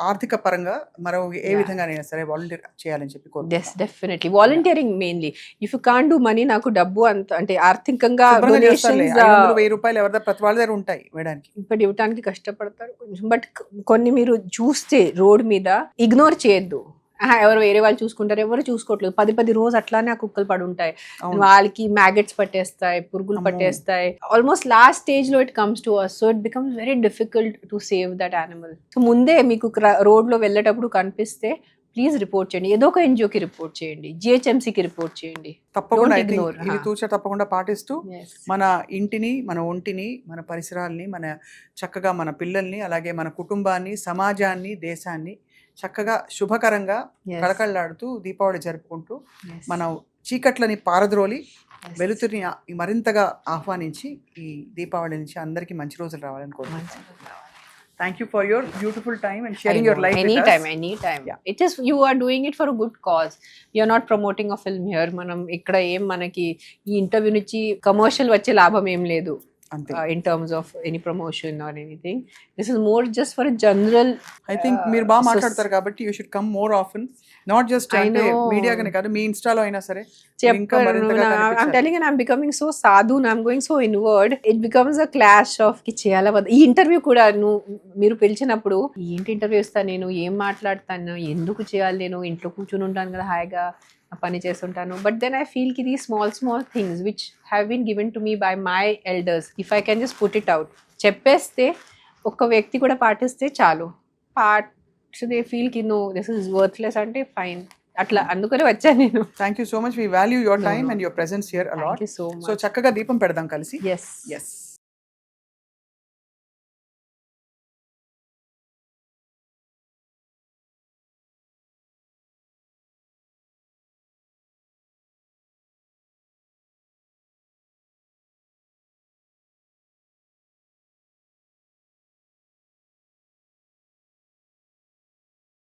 ఆర్థిక పరంగా మరో ఏ Yeah. విధంగానైనా సరే వాలంటీర్ చేయాలని చెప్పి ఎస్ కోరుకుంటున్నాం. Definitely volunteering mainly. If you can do money, నాకు డబ్బు అంత అంటే ఆర్థికంగా శుభ్రంగా చేస్తారులే. డొనేషన్స్ 500,000 ఎవరి ప్రతి వాళ్ళ దగ్గర ఉంటాయి వేయడానికి. ఇప్పుడు ఇవ్వడానికి కష్టపడతారు కొంచెం. బట్ కొన్ని మీరు చూస్తే రోడ్ మీద ఇగ్నోర్ చేయొద్దు. ఎవరు వేరే వాళ్ళు చూసుకుంటారు, ఎవరు చూసుకోవట్లేదు. 10 రోజు అట్లానే ఆ కుక్కలు పడి ఉంటాయి. అవును. వాళ్ళకి మ్యాగెట్స్ పట్టేస్తాయి, పురుగులు అమ్మో. పట్టేస్తాయి. ఆల్మోస్ట్ లాస్ట్ స్టేజ్ లో it comes to us. So it becomes very difficult to save that animal. So ముందే మీకు రోడ్ లో వెళ్ళేటప్పుడు కనిపిస్తే ప్లీజ్ రిపోర్ట్ చేయండి. ఏదో ఒక ఎన్జిఓకి రిపోర్ట్ చేయండి, జిహెచ్ఎంసీకి రిపోర్ట్ చేయండి. తప్పకుండా Don't I think ignore, ఇది huh. తూచా తప్పకుండా పాటిస్తూ Yes. మన ఇంటిని, మన ఒంటిని, మన పరిసరాల్ని, మన చక్కగా మన పిల్లల్ని, అలాగే మన కుటుంబాన్ని, సమాజాన్ని, దేశాన్ని చక్కగా శుభకరంగా Yes. కళకళలాడుతూ దీపావళి జరుపుకుంటూ Yes. మన చీకట్లని పారద్రోలి Yes. వెలుతురిని మరింతగా ఆహ్వానించి ఈ దీపావళి నుంచి అందరికీ మంచి రోజులు రావాలని కోరుకుంటున్నాను. Thank you for your beautiful time and sharing your life. anytime. Yeah. It is, you are doing it for a good cause. You are not promoting a film here. మనం ఇక్కడ ఏం మనకి ఈ ఇంటర్వ్యూ నుంచి కమర్షియల్ వచ్చే లాభం ఏం లేదు. అంతే. In terms of any promotion or anything, this is more just for a general. I think మీరు బాగా మాట్లాడతారు కాబట్టి you should come more often. Not just I అంటే know. మీడియాగానే కాదు, మీ ఇన్స్టాలో అయినా సరే మీరు ఇంకా చెప్పరు. మరింతగా I'm కనిపించాలి. telling you, I'm becoming so sadhu, I'm going so inward. It becomes a clash of కి చేయాలా వద్దా. ఈ ఇంటర్వ్యూ కూడా మీరు పిలిచినప్పుడు ఏంటి ఇంటర్వ్యూ ఇస్తాను నేను, ఏం మాట్లాడతాను, ఎందుకు చేయాలి, నేను ఇంట్లో కూర్చుని ఉంటాను కదా హాయిగా పని చేస్తుంటాను. బట్ దెన్ ఐ ఫీల్ కి the small things which have been given to me by my elders, if I can just put it out, చెప్పేస్తే ఒక్క వ్యక్తి కూడా పాటిస్తే చాలు. దే ఫీల్ కి నో దిస్ ఇస్ వర్త్లెస్ అంటే ఫైన్, అట్లా అందుకనే వచ్చాను నేను. Thank you so much. We value your No, time no. And your presence here Thank a lot. you so much. సో చక్కగా దీపం పెడదాం కలిసి. Yes. ఎస్.